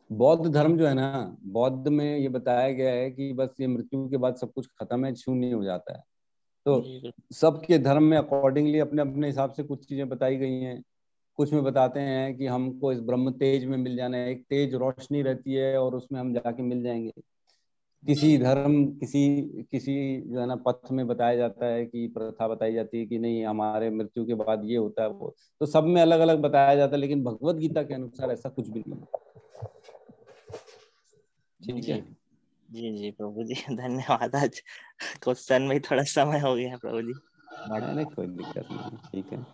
बौद्ध धर्म जो है ना, बौद्ध में ये बताया गया है कि बस ये मृत्यु के बाद सब कुछ खत्म है, शून्य हो जाता है। तो सबके धर्म में अकॉर्डिंगली अपने अपने हिसाब से कुछ चीजें बताई गई हैं। कुछ में बताते हैं कि हमको इस ब्रह्म तेज में मिल जाना है, एक तेज रोशनी रहती है और उसमें हम जाके मिल जाएंगे। किसी धर्म किसी जो है ना पथ में बताया जाता है कि प्रथा बताई जाती है कि नहीं, हमारे मृत्यु के बाद ये होता है वो। तो सब में अलग अलग बताया जाता है, लेकिन भगवत गीता के अनुसार ऐसा कुछ भी नहीं है। ठीक है जी जी प्रभु जी, धन्यवाद। आज क्वेश्चन में थोड़ा समय हो गया प्रभु जी। नहीं कोई दिक्कत नहीं, ठीक है।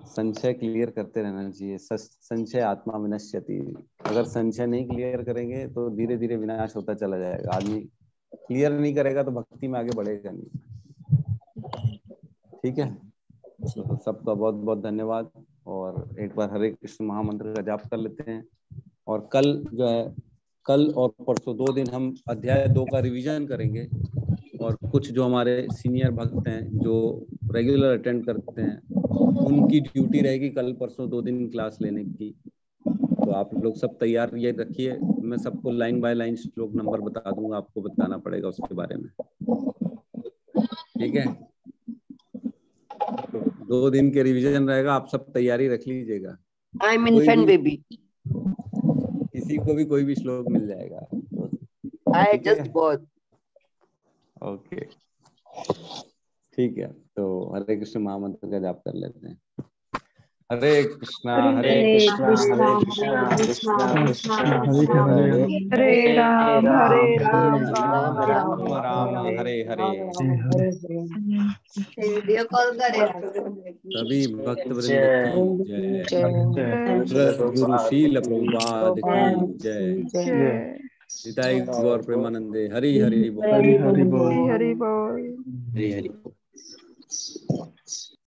संशय क्लियर करते रहना चाहिए। संशय आत्मा विनश्यति। अगर संशय नहीं क्लियर करेंगे तो धीरे धीरे विनाश होता चला जाएगा। आदमी क्लियर नहीं करेगा तो भक्ति में आगे बढ़ेगा नहीं। ठीक है, तो सबका बहुत बहुत धन्यवाद। और एक बार हरे कृष्ण महामंत्र का जाप कर लेते हैं। और कल जो है, कल और परसों 2 दिन हम अध्याय 2 का रिवीजन करेंगे। और कुछ जो हमारे सीनियर भक्त हैं जो रेगुलर अटेंड करते हैं, उनकी ड्यूटी रहेगी कल परसों 2 दिन क्लास लेने की। तो आप लोग सब तैयार ये रखिए। मैं सबको लाइन बाय लाइन श्लोक नंबर बता दूंगा, आपको बताना पड़ेगा उसके बारे में। ठीक है, तो 2 दिन के रिवीजन रहेगा, आप सब तैयारी रख लीजिएगा। I M infant baby. किसी को भी कोई भी श्लोक मिल जाएगा। I just bought. ओके, ठीक है। तो हरे कृष्ण महामंत्र का जाप कर लेते हैं। हरे कृष्णा हरे कृष्णा हरे कृष्णा कृष्णा कृष्णा हरे राम राम राम राम हरे हरे। वीडियो कॉल करे सभी भक्त वृंद की जय। सद्गुरु शील प्रभुपाद की जय। निताई गौर प्रेमानंदे। हरि हरि बोल। हरि हरि बोल। हरि हरि बोल।